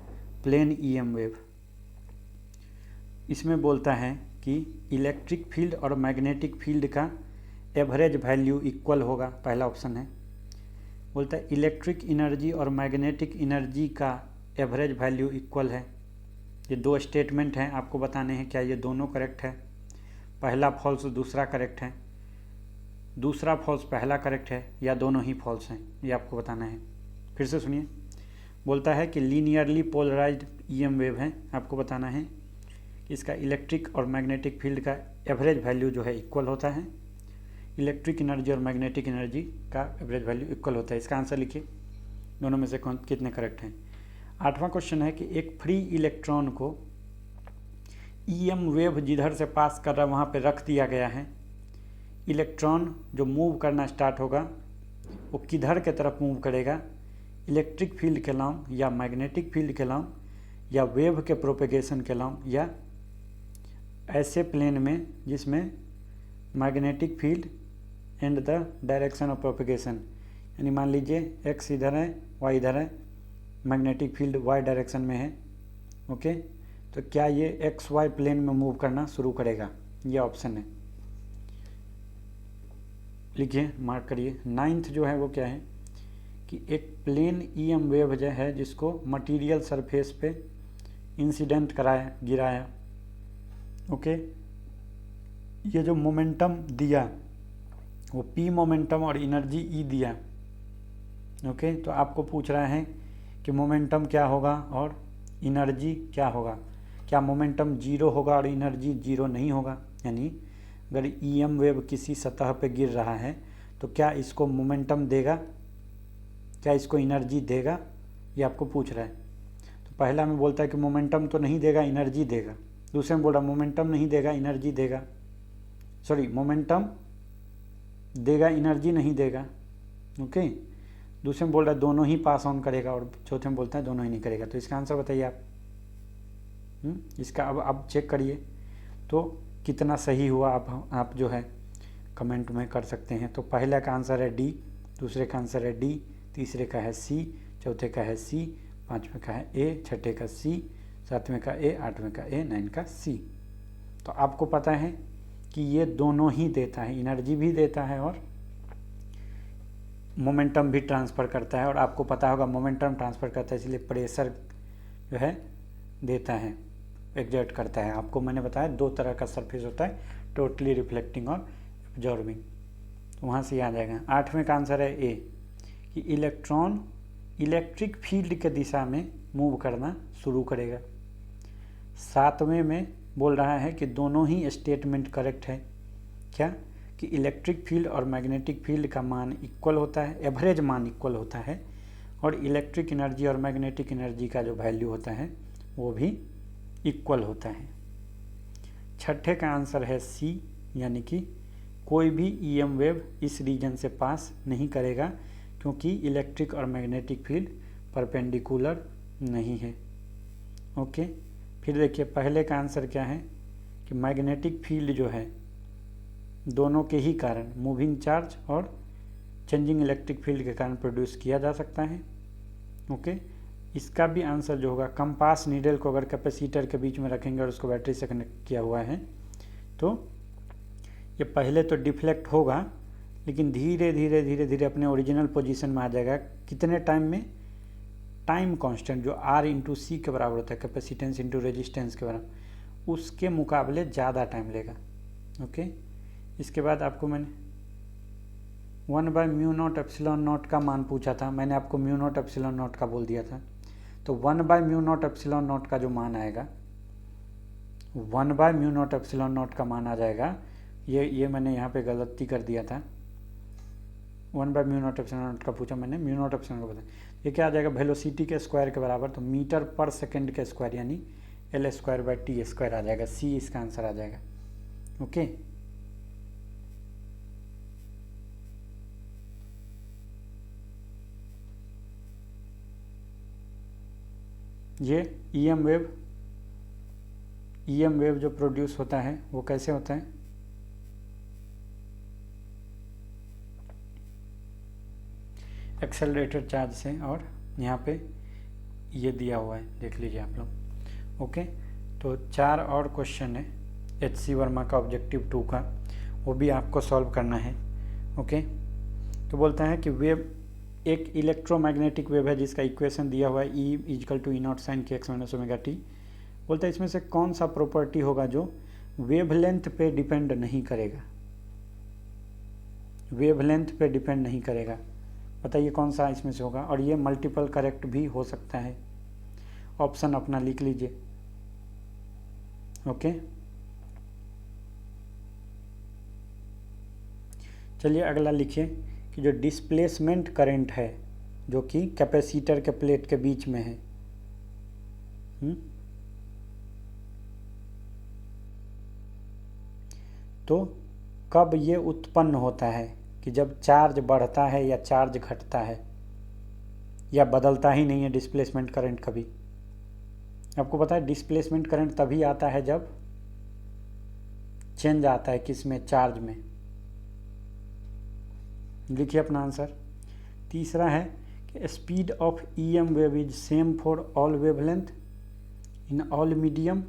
plane EM wave, इसमें बोलता है कि इलेक्ट्रिक फील्ड और मैग्नेटिक फील्ड का एवरेज वैल्यू इक्वल होगा। पहला ऑप्शन है। बोलता है इलेक्ट्रिक एनर्जी और मैग्नेटिक एनर्जी का एवरेज वैल्यू इक्वल है। ये दो स्टेटमेंट हैं, आपको बताने हैं क्या ये दोनों करेक्ट है? पहला फॉल्स दूसरा करेक्ट है, दूसरा फॉल्स पहला करेक्ट है, या दोनों ही फॉल्स हैं, ये आपको बताना है। फिर से सुनिए। बोलता है कि लीनियरली पोलराइज्ड EM वेव है, आपको बताना है कि इसका इलेक्ट्रिक और मैग्नेटिक फील्ड का एवरेज वैल्यू जो है इक्वल होता है। इलेक्ट्रिक एनर्जी और मैग्नेटिक एनर्जी का एवरेज वैल्यू इक्वल होता है। इसका आंसर लिखिए, दोनों में से कौन कितने करेक्ट हैं। आठवां क्वेश्चन है कि एक फ्री इलेक्ट्रॉन को EM वेव जिधर से पास कर रहा है वहाँ पे रख दिया गया है। इलेक्ट्रॉन जो मूव करना स्टार्ट होगा वो किधर के तरफ मूव करेगा? इलेक्ट्रिक फील्ड के लॉन्ग, या मैग्नेटिक फील्ड के लॉन्ग, या वेव के प्रोपेगेशन के लॉन्ग, या ऐसे प्लेन में जिसमें magnetic field and the direction of propagation, यानी मान लीजिए एक्स इधर है, वाई इधर है, मैग्नेटिक फील्ड वाई डायरेक्शन में है। ओके, तो क्या ये एक्स वाई प्लेन में मूव करना शुरू करेगा? ये ऑप्शन है, लिखिए, मार्क करिए। 9th जो है वो क्या है कि एक प्लेन ईएम वेव जो है जिसको मटेरियल सरफेस पे इंसिडेंट कराया, गिराया। ओके, ये जो मोमेंटम दिया वो पी मोमेंटम और एनर्जी ई दिया। ओके, तो आपको पूछ रहा है कि मोमेंटम क्या होगा और एनर्जी क्या होगा। क्या मोमेंटम जीरो होगा और एनर्जी जीरो नहीं होगा? यानी अगर ईएम वेव किसी सतह पे गिर रहा है तो क्या इसको मोमेंटम देगा, क्या इसको एनर्जी देगा, ये आपको पूछ रहा है। तो पहला में बोलता है कि मोमेंटम तो नहीं देगा, एनर्जी देगा। दूसरे में बोल रहा मोमेंटम नहीं देगा, एनर्जी देगा, सॉरी मोमेंटम देगा, एनर्जी नहीं देगा। ओके, दूसरे में बोल रहा है दोनों ही पास ऑन करेगा, और चौथे में बोलता है दोनों ही नहीं करेगा। तो इसका आंसर बताइए आप। इसका अब चेक करिए तो कितना सही हुआ, आप जो है कमेंट में कर सकते हैं। तो पहला का आंसर है डी, दूसरे का आंसर है डी, तीसरे का है सी, चौथे का है सी, पाँचवें का है ए, छठे का सी, सातवें का ए, आठवें का ए, 9 का सी। तो आपको पता है कि ये दोनों ही देता है, एनर्जी भी देता है और मोमेंटम भी ट्रांसफ़र करता है। और आपको पता होगा मोमेंटम ट्रांसफ़र करता है, इसलिए प्रेशर जो है देता है, एग्जर्ट करता है। आपको मैंने बताया 2 तरह का सरफेस होता है, टोटली रिफ्लेक्टिंग और एब्जॉर्बिंग। वहाँ से आ जाएगा। 8वें का आंसर है ए कि इलेक्ट्रॉन इलेक्ट्रिक फील्ड के दिशा में मूव करना शुरू करेगा। 7वें में बोल रहा है कि दोनों ही स्टेटमेंट करेक्ट है। क्या कि इलेक्ट्रिक फील्ड और मैग्नेटिक फील्ड का मान इक्वल होता है, एवरेज मान इक्वल होता है, और इलेक्ट्रिक एनर्जी और मैग्नेटिक एनर्जी का जो वैल्यू होता है वो भी इक्वल होता है। 6ठे का आंसर है सी, यानी कि कोई भी ईएम वेव इस रीजन से पास नहीं करेगा क्योंकि इलेक्ट्रिक और मैग्नेटिक फील्ड परपेंडिकुलर नहीं है। ओके, फिर देखिए पहले का आंसर क्या है कि मैग्नेटिक फील्ड जो है दोनों के ही कारण, मूविंग चार्ज और चेंजिंग इलेक्ट्रिक फील्ड के कारण प्रोड्यूस किया जा सकता है। ओके, इसका भी आंसर जो होगा, कंपास नीडल को अगर कैपेसिटर के बीच में रखेंगे और उसको बैटरी से कनेक्ट किया हुआ है तो ये पहले तो डिफ्लेक्ट होगा, लेकिन धीरे धीरे धीरे धीरे अपने ओरिजिनल पोजीशन में आ जाएगा। कितने टाइम में? टाइम कांस्टेंट जो R इंटू सी के बराबर होता है, कैपेसिटेंस इंटू रेजिस्टेंस के बराबर, उसके मुकाबले ज़्यादा टाइम लेगा। ओके, इसके बाद आपको मैंने 1/μ0ε0 का मान पूछा था, मैंने आपको μ0ε0 का बोल दिया था। तो 1/μ0ε0 का जो मान आएगा, 1/μ0ε0 का मान आ जाएगा। ये मैंने यहाँ पे गलती कर दिया था, 1/μ0ε0 का पूछा मैंने, μ0ε0 का बता। ये क्या आ जाएगा? वेलोसिटी के स्क्वायर के बराबर, तो मीटर पर सेकंड के स्क्वायर यानी L²/T² आ जाएगा। सी इसका आंसर आ जाएगा। ओके, ये ईएम वेव जो प्रोड्यूस होता है वो कैसे होता है? एक्सेलरेटेड चार्ज से, और यहाँ पे ये दिया हुआ है, देख लीजिए आप लोग। ओके, तो 4 और क्वेश्चन है HC वर्मा का ऑब्जेक्टिव 2 का, वो भी आपको सॉल्व करना है। ओके, तो बोलता है कि वेव एक इलेक्ट्रोमैग्नेटिक वेव है जिसका इक्वेशन दिया हुआ है E = E0 sin kx - ωt। बोलता है इसमें से कौन सा प्रॉपर्टी होगा जो वेवलेंथ पे डिपेंड नहीं करेगा, वेवलेंथ पे डिपेंड नहीं करेगा। बताइए कौन सा इसमें से होगा, और ये मल्टीपल करेक्ट भी हो सकता है। ऑप्शन अपना लिख लीजिए। ओके, चलिए अगला लिखिए कि जो डिस्प्लेसमेंट करंट है जो कि कैपेसिटर के प्लेट के बीच में है, तो कब ये उत्पन्न होता है कि जब चार्ज बढ़ता है या चार्ज घटता है, या बदलता ही नहीं है डिस्प्लेसमेंट करंट कभी। आपको पता है डिस्प्लेसमेंट करंट तभी आता है जब चेंज आता है किसमें, चार्ज में। लिखिए अपना आंसर। तीसरा है कि speed of EM wave is same for all wavelength, in all medium,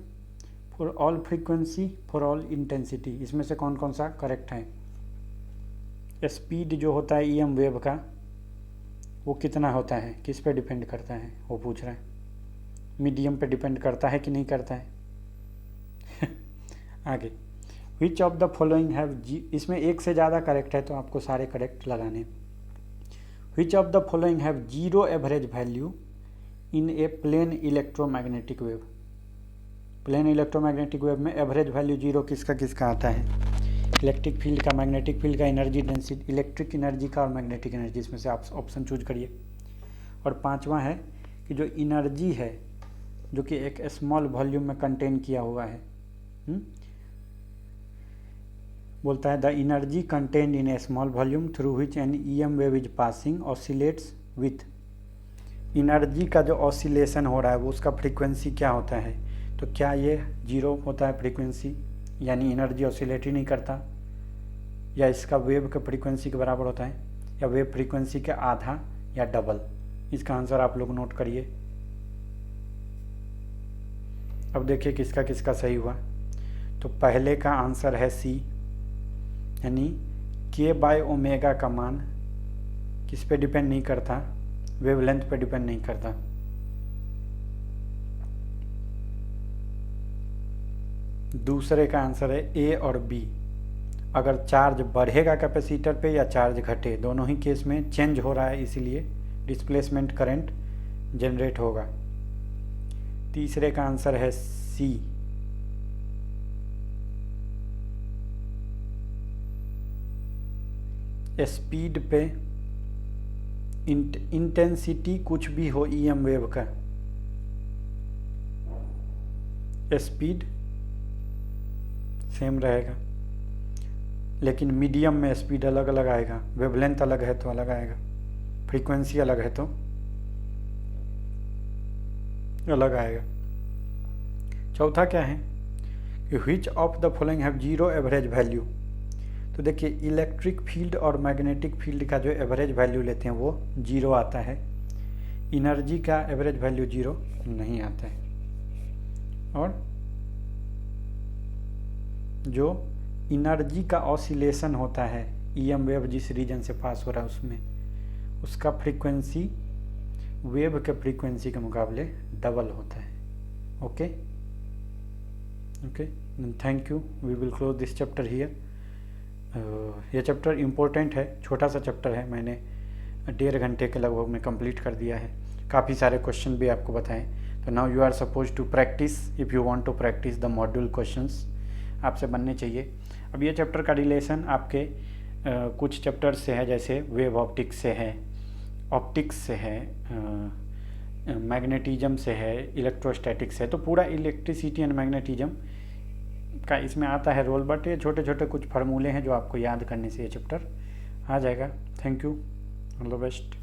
for all frequency, for all intensity. इसमें से कौन कौन सा करेक्ट है। स्पीड जो होता है EM वेव का वो कितना होता है, किस पे डिपेंड करता है, वो पूछ रहा है। मीडियम पे डिपेंड करता है कि नहीं करता है। आगे, विच ऑफ द फॉलोइंग हैव इसमें एक से ज़्यादा करेक्ट है तो आपको सारे करेक्ट लगाने। Which of the following have zero average value in a plane electromagnetic wave. Plane electromagnetic wave में एवरेज वैल्यू जीरो किसका किसका आता है, इलेक्ट्रिक फील्ड का, मैग्नेटिक फील्ड का, एनर्जी डेंसिटी, इलेक्ट्रिक एनर्जी का और मैग्नेटिक एनर्जी। इसमें से आप ऑप्शन चूज करिए। और पांचवा है कि जो एनर्जी है जो कि एक स्मॉल वॉल्यूम में कंटेन किया हुआ है, बोलता है the energy contained in A small volume through which N EM wave is passing oscillates with. Energy का जो ऑसिलेशन हो रहा है वो उसका फ्रीक्वेंसी क्या होता है, तो क्या ये जीरो होता है फ्रीक्वेंसी, यानी एनर्जी ऑसिलेट ही नहीं करता, या इसका वेव के फ्रीक्वेंसी के बराबर होता है, या वेव फ्रीक्वेंसी के आधा या डबल। इसका आंसर आप लोग नोट करिए। अब देखिए किसका किसका सही हुआ। तो पहले का आंसर है C, यानी K/ω का मान किस पे डिपेंड नहीं करता, वेवलेंथ पे डिपेंड नहीं करता। दूसरे का आंसर है A और B, अगर चार्ज बढ़ेगा कैपेसिटर पे या चार्ज घटे, दोनों ही केस में चेंज हो रहा है इसीलिए डिस्प्लेसमेंट करंट जनरेट होगा। तीसरे का आंसर है C, स्पीड पे इंटेंसिटी कुछ भी हो EM वेव का, स्पीड सेम रहेगा, लेकिन मीडियम में स्पीड अलग अलग आएगा, वेवलेंथ अलग है तो अलग आएगा, फ्रीक्वेंसी अलग है तो अलग आएगा। चौथा क्या है कि which of the following have zero average value. तो देखिए इलेक्ट्रिक फील्ड और मैग्नेटिक फील्ड का जो एवरेज वैल्यू लेते हैं वो जीरो आता है, एनर्जी का एवरेज वैल्यू जीरो नहीं आता है। और जो एनर्जी का ऑसिलेशन होता है EM वेव जिस रीजन से पास हो रहा है उसमें, उसका फ्रीक्वेंसी वेव के फ्रीक्वेंसी के मुकाबले डबल होता है। Okay okay, thank you, we will close this chapter here. ये चैप्टर इम्पोर्टेंट है, छोटा सा चैप्टर है, मैंने 1.5 घंटे के लगभग में कंप्लीट कर दिया है, काफ़ी सारे क्वेश्चन भी आपको बताएं। तो now you are suppose to practice, if you want to practice the module questions आपसे बनने चाहिए। अब ये चैप्टर का रिलेशन आपके कुछ चैप्टर से है, जैसे वेव ऑप्टिक्स से है, ऑप्टिक्स से है, मैग्नेटिज्म से है, इलेक्ट्रोस्टैटिक्स से है। तो पूरा इलेक्ट्रिसिटी एंड मैग्नेटिज्म का इसमें आता है रोल, बट ये छोटे छोटे कुछ फार्मूले हैं जो आपको याद करने से ये चैप्टर आ जाएगा। Thank you, all the best.